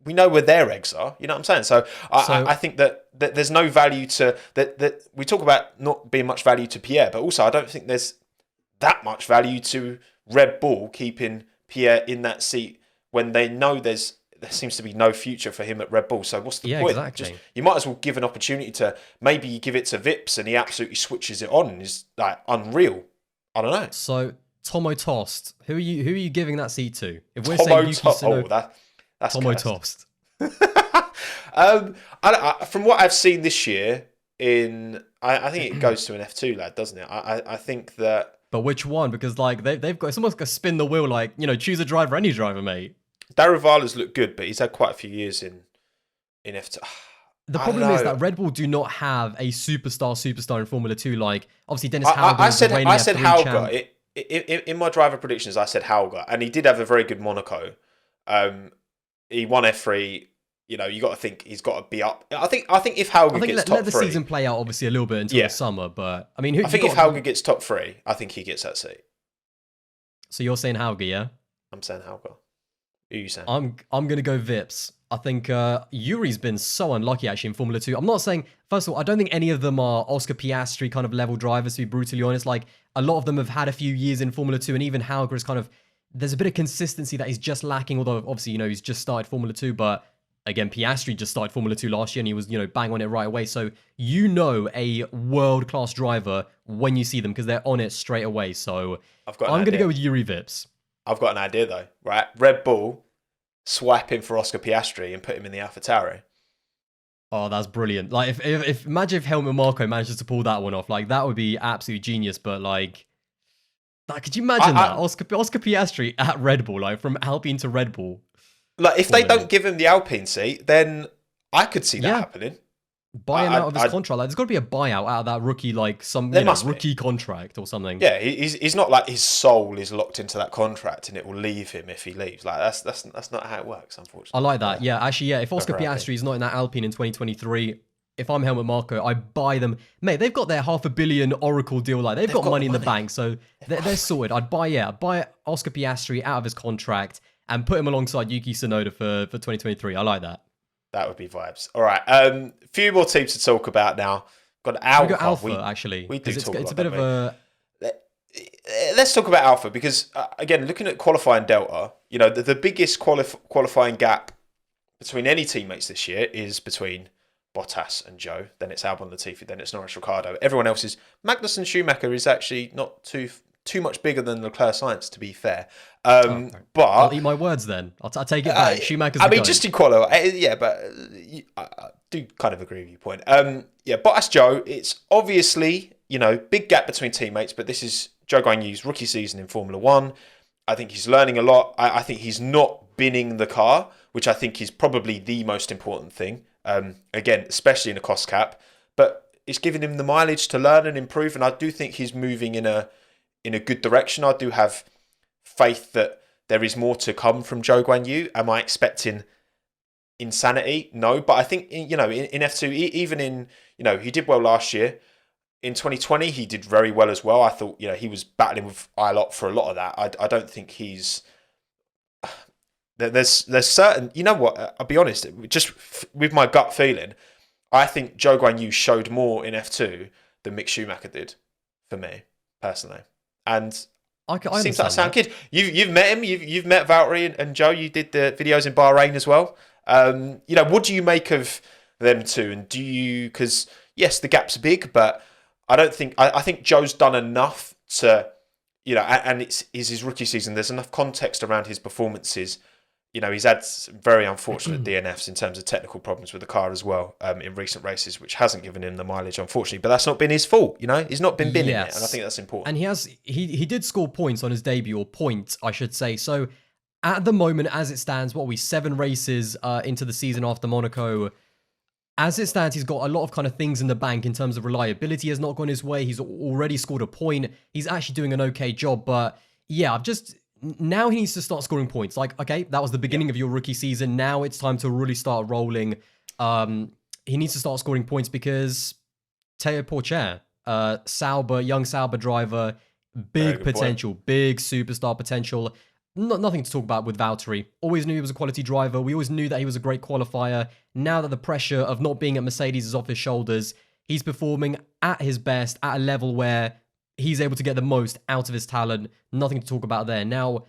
we know where their eggs are. You know what I'm saying? So I think that there's no value to that. We talk about not being much value to Pierre, but also I don't think there's that much value to Red Bull keeping Pierre in that seat when they know there seems to be no future for him at Red Bull. So what's the point? Exactly. You might as well give an opportunity to maybe you give it to Vips and he absolutely switches it on and is like unreal. I don't know. So Tommo Tost, who are you giving that seat to? If we're Tommo saying Yuki Tsunoda, that's Tommo cursed. Tost. From what I've seen this year, I think it goes to an F2 lad, doesn't it? I think that. But which one? Because like they've got someone's got to spin the wheel. Like choose a driver, any driver, mate. Darivala's looked good, but he's had quite a few years in F2. The problem is that Red Bull do not have a superstar in Formula 2. Like obviously Dennis Hauger. I said Hauger. Champ. In my driver predictions, I said Hauger, and he did have a very good Monaco. He won F3. You got to think he's got to be up. I think if Hauger gets top let the three, season play out obviously a little bit until the summer. But I mean, I think if Hauger gets top 3, I think he gets that seat. So you're saying Hauger, yeah? I'm saying Hauger. Who are you saying? I'm gonna go Vips. I think Yuri's been so unlucky actually in Formula 2. I'm not saying, first of all, I don't think any of them are Oscar Piastri kind of level drivers, to be brutally honest. Like a lot of them have had a few years in Formula 2, and even Hauger is kind of, there's a bit of consistency that he's just lacking, although obviously he's just started Formula 2, but again, Piastri just started Formula 2 last year and he was, bang on it right away. So a world-class driver when you see them because they're on it straight away. So I'm going to go with Yuri Vips. I've got an idea though, right? Red Bull, swipe him for Oscar Piastri and put him in the AlphaTauri. Oh, that's brilliant. Like, if imagine if Helmut Marko manages to pull that one off, like, that would be absolutely genius. But, like could you imagine that? Oscar Piastri at Red Bull, like, from Alpine to Red Bull. Like, if they don't give him the Alpine seat, then I could see that happening. Buy him out of his contract. Like, there's got to be a buyout out of that rookie, like some rookie contract or something. Yeah, he's not like his soul is locked into that contract and it will leave him if he leaves. Like that's not how it works, unfortunately. I like that. Yeah, actually, yeah. If Oscar Piastri is not in that Alpine in 2023, if I'm Helmut Marko, I buy them. Mate, they've got their $500 million Oracle deal. Like they've got money in the bank, so they're sorted. I'd buy Oscar Piastri out of his contract and put him alongside Yuki Tsunoda for 2023. I like that. That would be vibes. All right. Few more teams to talk about now. Got Alpha. We got Alpha, actually. We do talk it's about a bit of a... Let's talk about Alpha because, again, looking at qualifying delta, the biggest qualifying gap between any teammates this year is between Bottas and Joe, then it's Albon, Latifi, then it's Norris, Ricciardo. Everyone else is Magnussen, Schumacher is actually not too much bigger than Leclerc, Sainz, to be fair. But I'll eat my words then. I'll take it back. Schumacher's the GOAT. just in qualify, yeah, but I do kind of agree with your point. Yeah, Bottas, Joe, it's obviously, big gap between teammates, but this is Zhou Guanyu's rookie season in Formula One. I think he's learning a lot. I think he's not binning the car, which I think is probably the most important thing. Again, especially in a cost cap, but it's giving him the mileage to learn and improve. And I do think he's moving in a good direction. I do have faith that there is more to come from Zhou Guanyu. Am I expecting insanity? No, but I think in F2, even in he did well last year. In 2020, he did very well as well. I thought he was battling with ILOT for a lot of that. I don't think he's. There's certain, what, I'll be honest, just with my gut feeling, I think Zhou Guanyu showed more in F2 than Mick Schumacher did, for me, personally. And I seems like a sound kid. You've met him, you've met Valtteri and Joe, you did the videos in Bahrain as well. What do you make of them two? And do you, because yes, the gap's big, but I think Joe's done enough to, and it's his rookie season, there's enough context around his performances. He's had some very unfortunate DNFs in terms of technical problems with the car as well in recent races, which hasn't given him the mileage, unfortunately. But that's not been his fault, He's not been binning it, and I think that's important. And he did score points on his debut, or point, I should say. So at the moment, as it stands, 7 races into the season after Monaco. As it stands, he's got a lot of kind of things in the bank in terms of reliability has not gone his way. He's already scored a point. He's actually doing an okay job. But yeah, now he needs to start scoring points. Like, okay, that was the beginning of your rookie season. Now it's time to really start rolling. He needs to start scoring points because Théo Pourchaire, young Sauber driver, big potential, big superstar potential. Nothing to talk about with Valtteri. Always knew he was a quality driver. We always knew that he was a great qualifier. Now that the pressure of not being at Mercedes is off his shoulders, he's performing at his best at a level where he's able to get the most out of his talent. Nothing to talk about there. Now,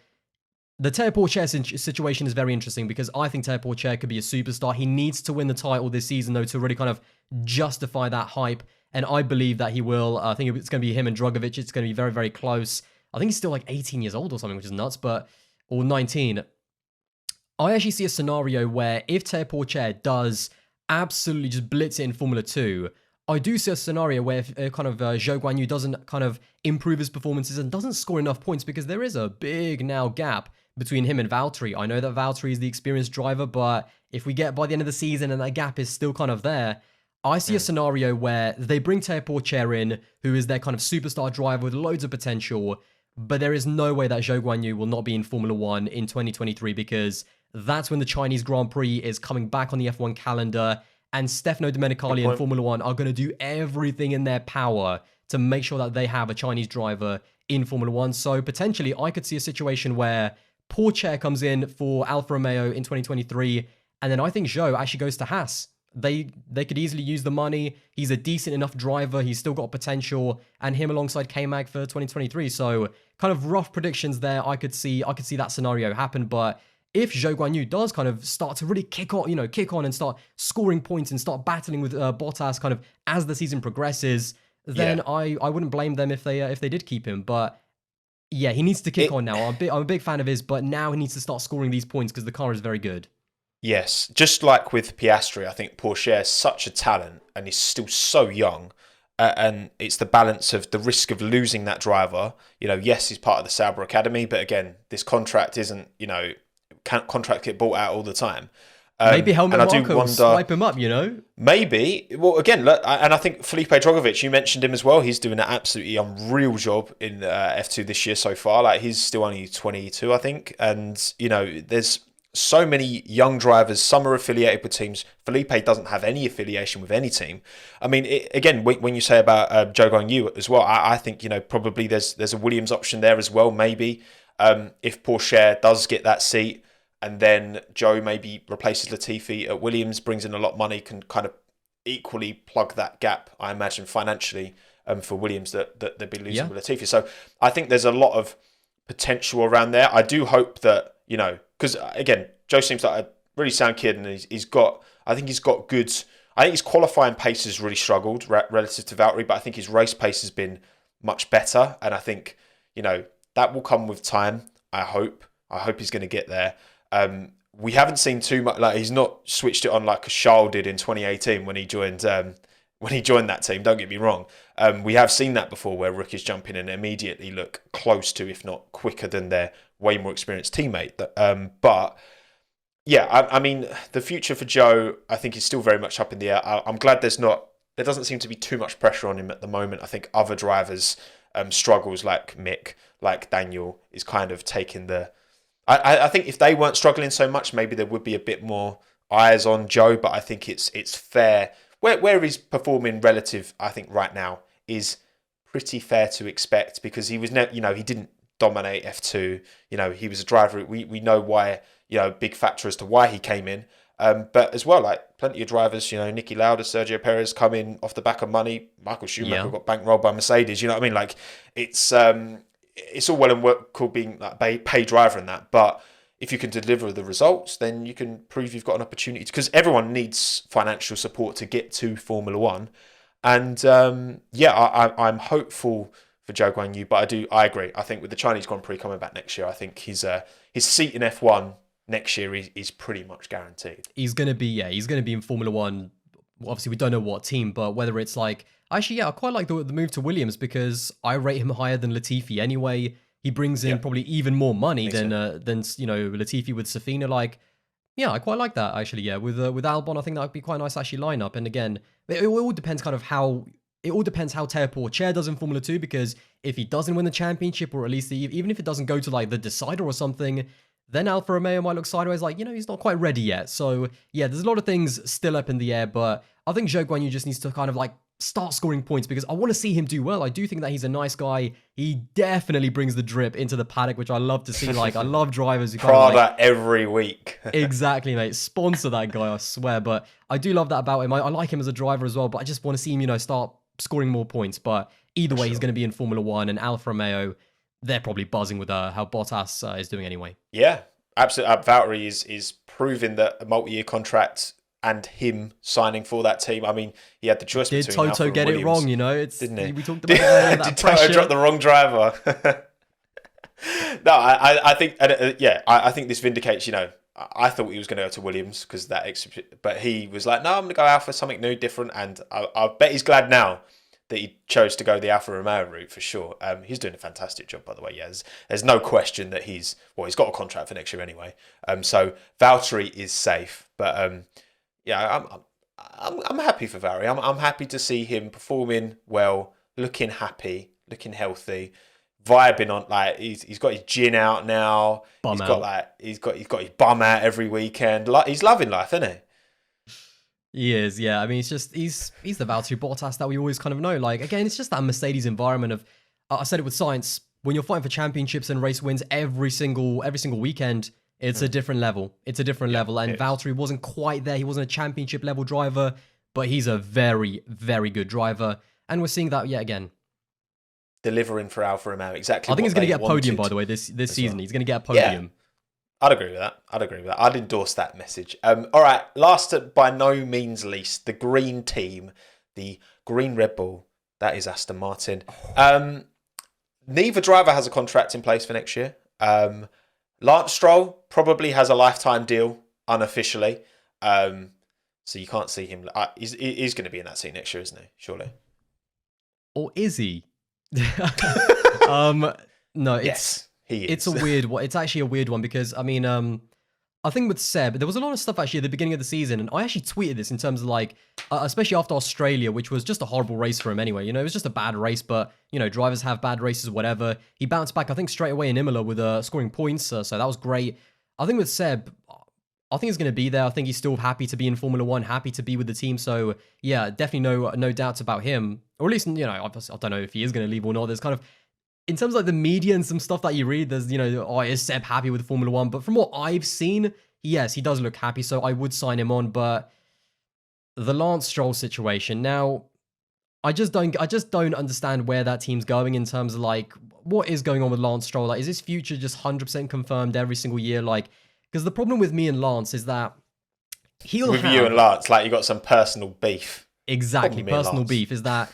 the Théo Pourchaire situation is very interesting because I think Théo Pourchaire could be a superstar. He needs to win the title this season, though, to really kind of justify that hype. And I believe that he will. I think it's going to be him and Drugovich. It's going to be very, very close. I think he's still like 18 years old or something, which is nuts, or 19. I actually see a scenario where if Théo Pourchaire does absolutely just blitz it in Formula 2, I do see a scenario where Zhou Guanyu doesn't kind of improve his performances and doesn't score enough points because there is a big now gap between him and Valtteri. I know that Valtteri is the experienced driver, but if we get by the end of the season and that gap is still kind of there, I see a scenario where they bring Théo Pourchaire in, who is their kind of superstar driver with loads of potential, but there is no way that Zhou Guanyu will not be in Formula 1 in 2023 because that's when the Chinese Grand Prix is coming back on the F1 calendar, and Stefano Domenicali and Formula 1 are going to do everything in their power to make sure that they have a Chinese driver in Formula 1. So potentially I could see a situation where Pourchaire comes in for Alfa Romeo in 2023, and then I think Zhou actually goes to Haas. They could easily use the money. He's a decent enough driver. He's still got potential, and him alongside K-Mag for 2023. So kind of rough predictions there. I could see that scenario happen. But if Zhou Guanyu does kind of start to really kick on and start scoring points and start battling with Bottas kind of as the season progresses, then I wouldn't blame them if they did keep him. But yeah, he needs to kick on now. I'm a big fan of his, but now he needs to start scoring these points because the car is very good. Yes, just like with Piastri, I think Pourchaire is such a talent and he's still so young. And it's the balance of the risk of losing that driver. Yes, he's part of the Sauber Academy, but again, this contract isn't, can't contract get bought out all the time. Maybe Helmut Marko will swipe him up, Maybe. Well, again, look, and I think Felipe Drugovich, you mentioned him as well. He's doing an absolutely unreal job in F2 this year so far. Like, he's still only 22, I think. And, there's so many young drivers. Some are affiliated with teams. Felipe doesn't have any affiliation with any team. I mean, again, when you say about Zhou Guanyu as well, I think, probably there's a Williams option there as well, maybe. If Pourchaire does get that seat, and then Joe maybe replaces Latifi at Williams, brings in a lot of money, can kind of equally plug that gap, I imagine, financially for Williams that they'd be losing with Latifi. So I think there's a lot of potential around there. I do hope that, because again, Joe seems like a really sound kid, and I think he's got good I think his qualifying pace has really struggled relative to Valtteri, but I think his race pace has been much better. And I think, that will come with time. I hope he's going to get there. We haven't seen too much. Like, he's not switched it on like Charles did in 2018 when he joined that team. Don't get me wrong. We have seen that before, where rookies jump in and immediately look close to, if not quicker than, their way more experienced teammate. But yeah, I mean, the future for Joe, I think, is still very much up in the air. I'm glad there doesn't seem to be too much pressure on him at the moment. I think other drivers' struggles, like Mick, like Daniel, is kind of taking the... I think if they weren't struggling so much, maybe there would be a bit more eyes on Joe, but I think it's fair. Where he's performing relative, I think, right now is pretty fair to expect, because he was he didn't dominate F2. He was a driver. We know why, big factor as to why he came in. But as well, like, plenty of drivers, Niki Lauda, Sergio Perez come in off the back of money. Michael Schumacher got bankrolled by Mercedes. You know what I mean? Like, it's all well and cool being like pay driver and that, but if you can deliver the results, then you can prove you've got an opportunity, because everyone needs financial support to get to Formula One. And I'm hopeful for Zhou Guanyu, but I agree. I think with the Chinese Grand Prix coming back next year, I think his seat in F1 next year is pretty much guaranteed. He's gonna be in Formula One. Obviously, we don't know what team, but whether it's like... Actually, yeah, I quite like the move to Williams, because I rate him higher than Latifi anyway. He brings in probably even more money than Latifi with Safina. Like, yeah, I quite like that, actually. Yeah, with Albon, I think that would be quite a nice actually lineup. And again, it all depends kind of how... It all depends how Teo Porcher does in Formula 2, because if he doesn't win the championship, or at least even if it doesn't go to like the decider or something, then Alfa Romeo might look sideways, like, he's not quite ready yet. So yeah, there's a lot of things still up in the air, but I think Zhou Guanyu just needs to kind of like start scoring points, because I want to see him do well. I do think that he's a nice guy. He definitely brings the drip into the paddock, which I love to see. Like, I love drivers who Prada like, every week. Exactly, mate. Sponsor that guy, I swear. But I do love that about him. I like him as a driver as well, but I just want to see him, start scoring more points. But either way, he's going to be in Formula One, and Alfa Romeo, they're probably buzzing with how Bottas is doing anyway. Yeah, absolutely. Valtteri is proving that a multi-year contract and him signing for that team. I mean, he had the choice between Toto Alfa and get Williams, it wrong? didn't he? We talked about that. Did Toto drop the wrong driver? No, I think, I think this vindicates. I thought he was going to go to Williams because but he was like, no, I'm going to go Alfa, something new, different, and I bet he's glad now that he chose to go the Alfa Romeo route for sure. He's doing a fantastic job, by the way. Yeah, there's no question that he's got a contract for next year anyway. So Valtteri is safe, but yeah, I'm happy for Valtteri. I'm happy to see him performing well, looking happy, looking healthy, vibing on, like, he's got his gin out now. He's got his bum out every weekend. Like, he's loving life, isn't he? He is, yeah. I mean, it's just he's the Valtteri Bottas that we always kind of know. Like, again, it's just that Mercedes environment of I said it with science. When you're fighting for championships and race wins every single weekend, it's a different level. It's a different level. And Valtteri wasn't quite there. He wasn't a championship level driver, but he's a very, very good driver. And we're seeing that yet again. Delivering for Alfa Romeo, exactly. I think he's going to get a podium, by the way, this season. Well. He's going to get a podium. Yeah. I'd agree with that. I'd endorse that message. All right, last by no means least, the green team, the green Red Bull, that is Aston Martin. Neither driver has a contract in place for next year. Lance Stroll probably has a lifetime deal unofficially. So you can't see him. He's going to be in that seat next year, isn't he? Surely. Or is he? No, yes. He is. It's a weird one. It's actually a weird one because, I mean, I think with Seb, there was a lot of stuff actually at the beginning of the season, and I actually tweeted this in terms of like, especially after Australia, which was just a horrible race for him anyway. It was just a bad race, but, drivers have bad races, whatever. He bounced back, I think, straight away in Imola with scoring points, so that was great. I think with Seb, I think he's going to be there. I think he's still happy to be in Formula One, happy to be with the team. So, yeah, definitely no doubts about him. Or at least, I don't know if he is going to leave or not. There's kind of, in terms of like the media and some stuff that you read, there's, is Seb happy with Formula One? But from what I've seen, yes, he does look happy, so I would sign him on. But the Lance Stroll situation, now, I just don't understand where that team's going in terms of like, what is going on with Lance Stroll? Like, is his future just 100% confirmed every single year? Like, because the problem with me and Lance is that he'll with have you and Lance, like you got some personal beef. exactly Probably me and personal Lance. beef. Is that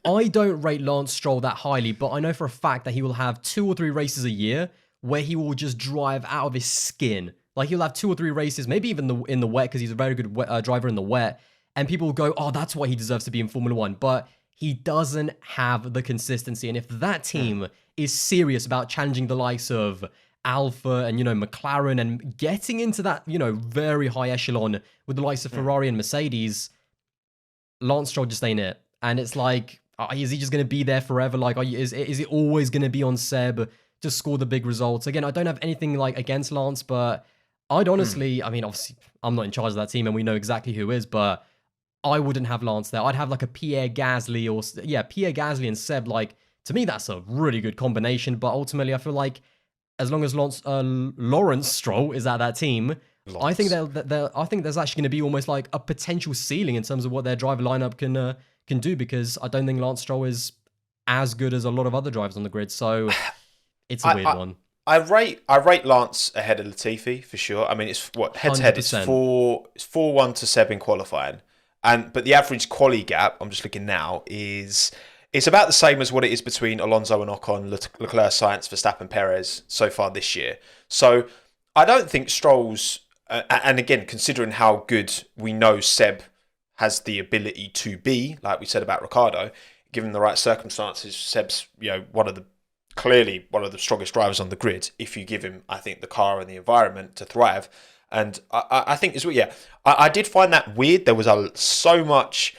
I don't rate Lance Stroll that highly, but I know for a fact that he will have 2 or 3 races a year where he will just drive out of his skin. Like he'll have 2 or 3 races, maybe even in the wet, because he's a very good driver in the wet, and people will go, "Oh, that's why he deserves to be in Formula One." But he doesn't have the consistency, and if that team is serious about challenging the likes of Alfa and McLaren and getting into that very high echelon with the likes of Ferrari and Mercedes, Lance Stroll just ain't it. And it's like, is he just going to be there forever? Like, is he always going to be on Seb to score the big results? Again, I don't have anything like against Lance, but I'd honestly, I mean, obviously, I'm not in charge of that team, and we know exactly who is, but I wouldn't have Lance there. I'd have like a Pierre Gasly Pierre Gasly and Seb. Like, to me, that's a really good combination. But ultimately, I feel like as long as Lawrence Stroll is at that team, I think I think there's actually going to be almost like a potential ceiling in terms of what their driver lineup can do, because I don't think Lance Stroll is as good as a lot of other drivers on the grid. So it's a weird one. I rate Lance ahead of Latifi for sure. I mean, it's what head to head. It's 4-1 to Seb in qualifying, but the average quali gap, I'm just looking now, is it's about the same as what it is between Alonso and Ocon, Leclerc, Sainz, Verstappen, Perez so far this year. So I don't think Stroll's, and again, considering how good we know Seb has the ability to be, like we said about Ricciardo, given the right circumstances, Seb's clearly one of the strongest drivers on the grid. If you give him, I think, the car and the environment to thrive, and I think as well, I did find that weird. There was so much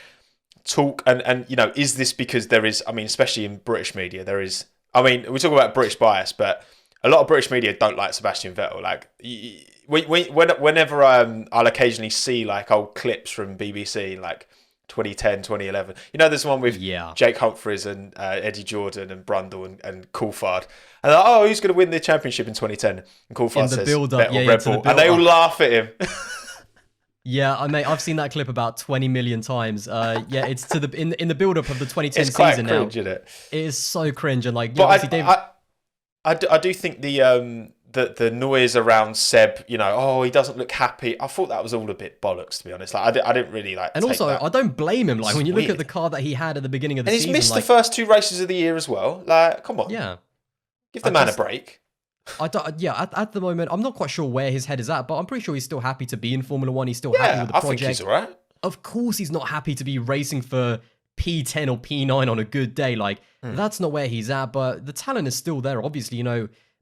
talk, and is this because there is? I mean, especially in British media, there is. I mean, we talk about British bias, but a lot of British media don't like Sebastian Vettel. Like, whenever I'll occasionally see like old clips from BBC, like 2010, 2011. There's one with Jake Humphries and Eddie Jordan and Brundle and Coulthard. And they're like, who's going to win the championship in 2010? And Coulthard says Vettel, Red Bull. And they all laugh at him. Yeah, mate, I've seen that clip about 20 million times. It's to the in the build-up of the 2010 it's quite season cringe, now. Isn't it? It is so cringe, and like, but I do think the noise around Seb, he doesn't look happy. I thought that was all a bit bollocks, to be honest. Like, I didn't really like. And also, I don't blame him. Like, when you look weird. at the car that he had at the beginning of the season, and he's missed the first 2 races of the year as well. Like, come on, give the man a break. At the moment, I'm not quite sure where his head is at, but I'm pretty sure he's still happy to be in Formula One. He's still happy with the project. I think he's all right. Of course, he's not happy to be racing for P10 or P9 on a good day. Like, that's not where he's at, but the talent is still there. Obviously,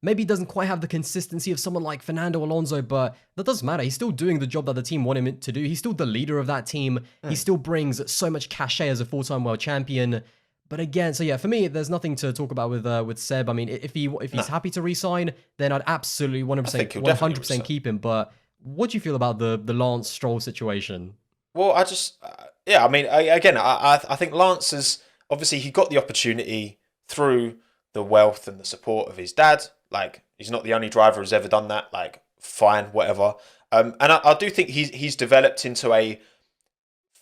maybe he doesn't quite have the consistency of someone like Fernando Alonso, but that doesn't matter. He's still doing the job that the team want him to do. He's still the leader of that team. He still brings so much cachet as a 4-time world champion. But again, for me, there's nothing to talk about with Seb. I mean, if he's happy to resign, then I'd absolutely 100% keep him. But what do you feel about the Lance Stroll situation? Well, I just, I mean, I think Lance has, obviously, he got the opportunity through the wealth and the support of his dad. Like, he's not the only driver who's ever done that. Like, fine, whatever. And I do think he's developed into a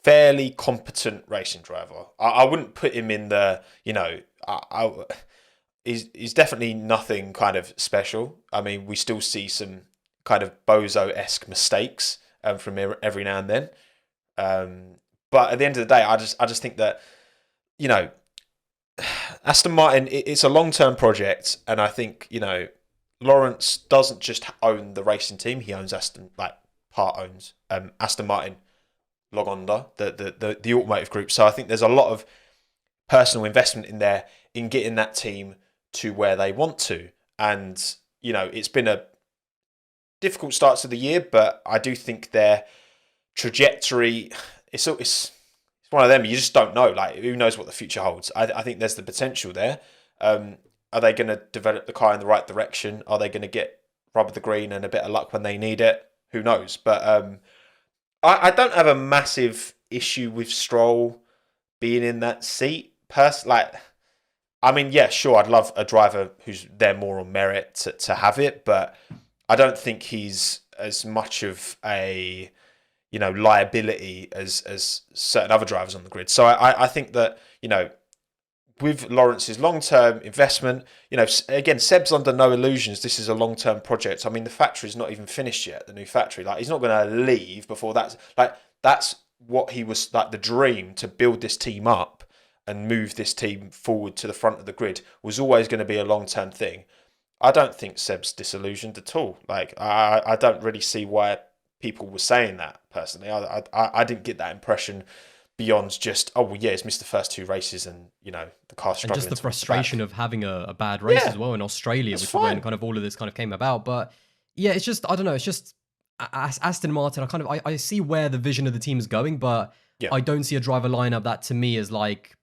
fairly competent racing driver. I wouldn't put him in the, he's definitely nothing kind of special. I mean, we still see some kind of bozo-esque mistakes from every now and then. But at the end of the day, I just think that, Aston Martin, it's a long-term project, and I think, Lawrence doesn't just own the racing team; he owns Aston Martin Logonda, the automotive group. So I think there's a lot of personal investment in there in getting that team to where they want to, and it's been a difficult start to the year, but I do think their trajectory it's one of them, you just don't know. Like, who knows what the future holds? I think there's the potential there. Are they going to develop the car in the right direction? Are they going to get rubber the green and a bit of luck when they need it? Who knows? But I don't have a massive issue with Stroll being in that seat. I mean, yeah, sure, I'd love a driver who's there more on merit to have it, but I don't think he's as much of a liability as certain other drivers on the grid. So I think that, with Lawrence's long-term investment, again, Seb's under no illusions. This is a long-term project. I mean, the factory's not even finished yet. The new factory, like, he's not going to leave before that's what he was like. The dream to build this team up and move this team forward to the front of the grid was always going to be a long-term thing. I don't think Seb's disillusioned at all. Like, I don't really see why people were saying that personally. I didn't get that impression. Beyond just, he's missed the first 2 races and, the car's struggling. And just the frustration of having a bad race as well in Australia, which is when kind of all of this kind of came about. But yeah, it's just, I don't know, it's just Aston Martin, I see where the vision of the team is going, but I don't see a driver lineup that to me is like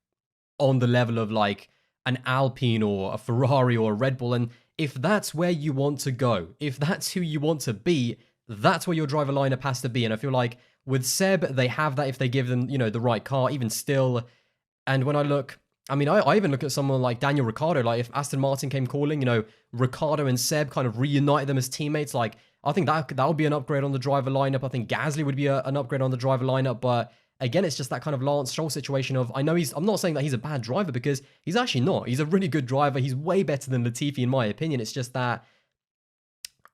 on the level of like an Alpine or a Ferrari or a Red Bull. And if that's where you want to go, if that's who you want to be, that's where your driver lineup has to be. And I feel like with Seb, they have that if they give them, the right car, even still. And when I look, I mean, I even look at someone like Daniel Ricciardo, like if Aston Martin came calling, Ricciardo and Seb kind of reunite them as teammates, like I think that would be an upgrade on the driver lineup. I think Gasly would be an upgrade on the driver lineup. But again, it's just that kind of Lance Stroll situation of, I'm not saying that he's a bad driver because he's actually not. He's a really good driver. He's way better than Latifi in my opinion. It's just that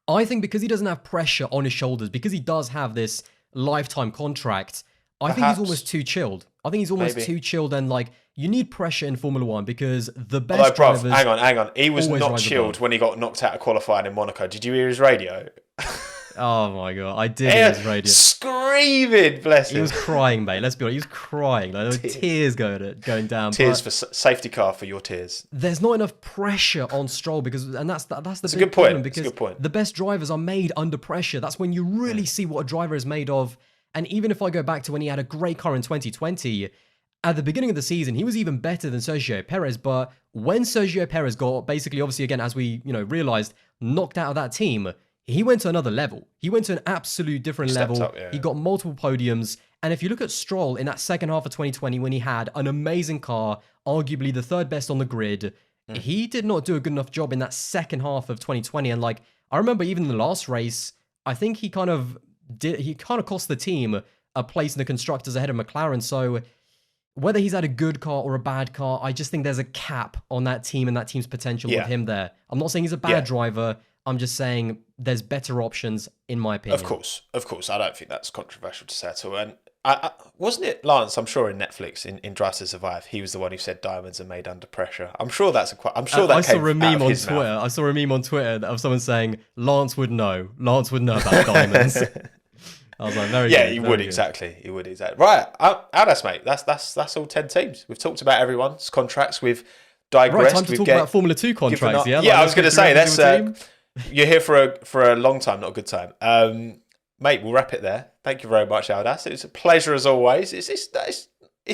I think because he doesn't have pressure on his shoulders, because he does have this lifetime contract, I think he's almost too chilled. I think he's almost too chilled, and like you need pressure in Formula One because the best drivers. Hang on. He was not chilled when he got knocked out of qualifying in Monaco. Did you hear his radio? Oh my god, I did hear his radio. Screaming, bless him. He was crying, mate. Let's be honest, he was crying. Like, there were tears going down. Tears for safety car for your tears. There's not enough pressure on Stroll that's the big good problem point. because a good point. The best drivers are made under pressure. That's when you really see what a driver is made of. And even if I go back to when he had a great car in 2020, at the beginning of the season, he was even better than Sergio Perez. But when Sergio Perez got basically, obviously, again, as we realized, knocked out of that team, he went to another level. He went to an absolute different level. Up, yeah. He got multiple podiums. And if you look at Stroll in that second half of 2020, when he had an amazing car, arguably the 3rd best on the grid, he did not do a good enough job in that second half of 2020. And like, I remember even in the last race, I think he kind of cost the team a place in the constructors ahead of McLaren. So whether he's had a good car or a bad car, I just think there's a cap on that team and that team's potential with him there. I'm not saying he's a bad driver. I'm just saying there's better options in my opinion. Of course. I don't think that's controversial to say at all. And wasn't it Lance? I'm sure in Netflix in Drive to Survive, he was the one who said diamonds are made under pressure. I'm sure that's I saw a meme on Twitter. I saw a meme on Twitter of someone saying Lance would know about diamonds. I was like, very good. He would exactly. Right, Aldas, mate. That's all 10 teams. We've talked about everyone's contracts. We've digressed. Right, time to talk about Formula 2 contracts. Yeah, I was going to say that's. You're here for a long time, not a good time. Mate, we'll wrap it there. Thank you very much, Aldas. It's a pleasure as always. It's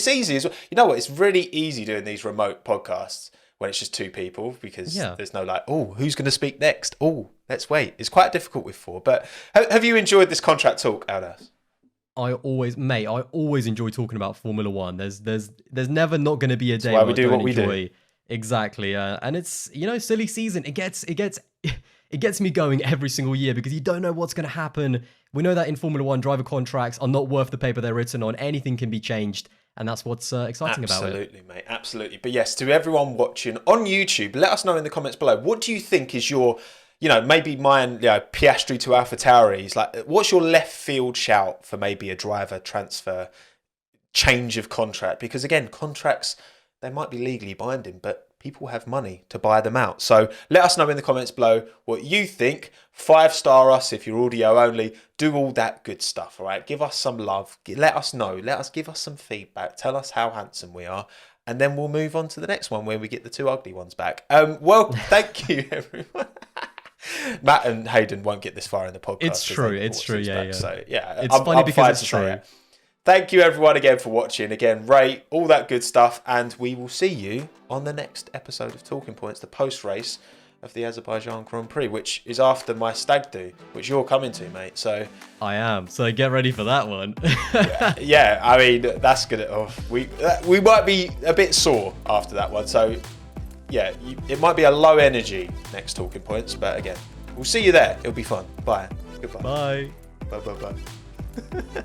easy as well. You know what? It's really easy doing these remote podcasts when it's just 2 people because there's no like, who's going to speak next? Let's wait. It's quite difficult with 4. But have you enjoyed this contract talk, Aldas? I always enjoy talking about Formula One. There's never not going to be a day why where we do what we do. Exactly. And it's silly season. It gets me going every single year because you don't know what's going to happen. We know that in Formula One, driver contracts are not worth the paper they're written on. Anything can be changed. And that's what's exciting about it. Absolutely, mate. Absolutely. But yes, to everyone watching on YouTube, let us know in the comments below. What do you think is your, maybe mine, Piastri to Alpha Tauri? Like, what's your left field shout for maybe a driver transfer, change of contract? Because again, contracts, they might be legally binding, but people have money to buy them out. So let us know in the comments below what you think. 5-star us if you're audio only. Do all that good stuff, all right? Give us some love. Let us know. Give us some feedback. Tell us how handsome we are. And then we'll move on to the next one where we get the 2 ugly ones back. Well, thank you, everyone. Matt and Hayden won't get this far in the podcast. It's true. Yeah. So, yeah. It's funny because it's true. Thank you, everyone, again for watching. Again, rate, all that good stuff. And we will see you on the next episode of Talking Points, the post-race of the Azerbaijan Grand Prix, which is after my stag do, which you're coming to, mate. So I am. So get ready for that one. yeah, I mean, that's good. We might be a bit sore after that one. So yeah, it might be a low energy next Talking Points. But again, we'll see you there. It'll be fun. Bye. Goodbye. Bye. Bye.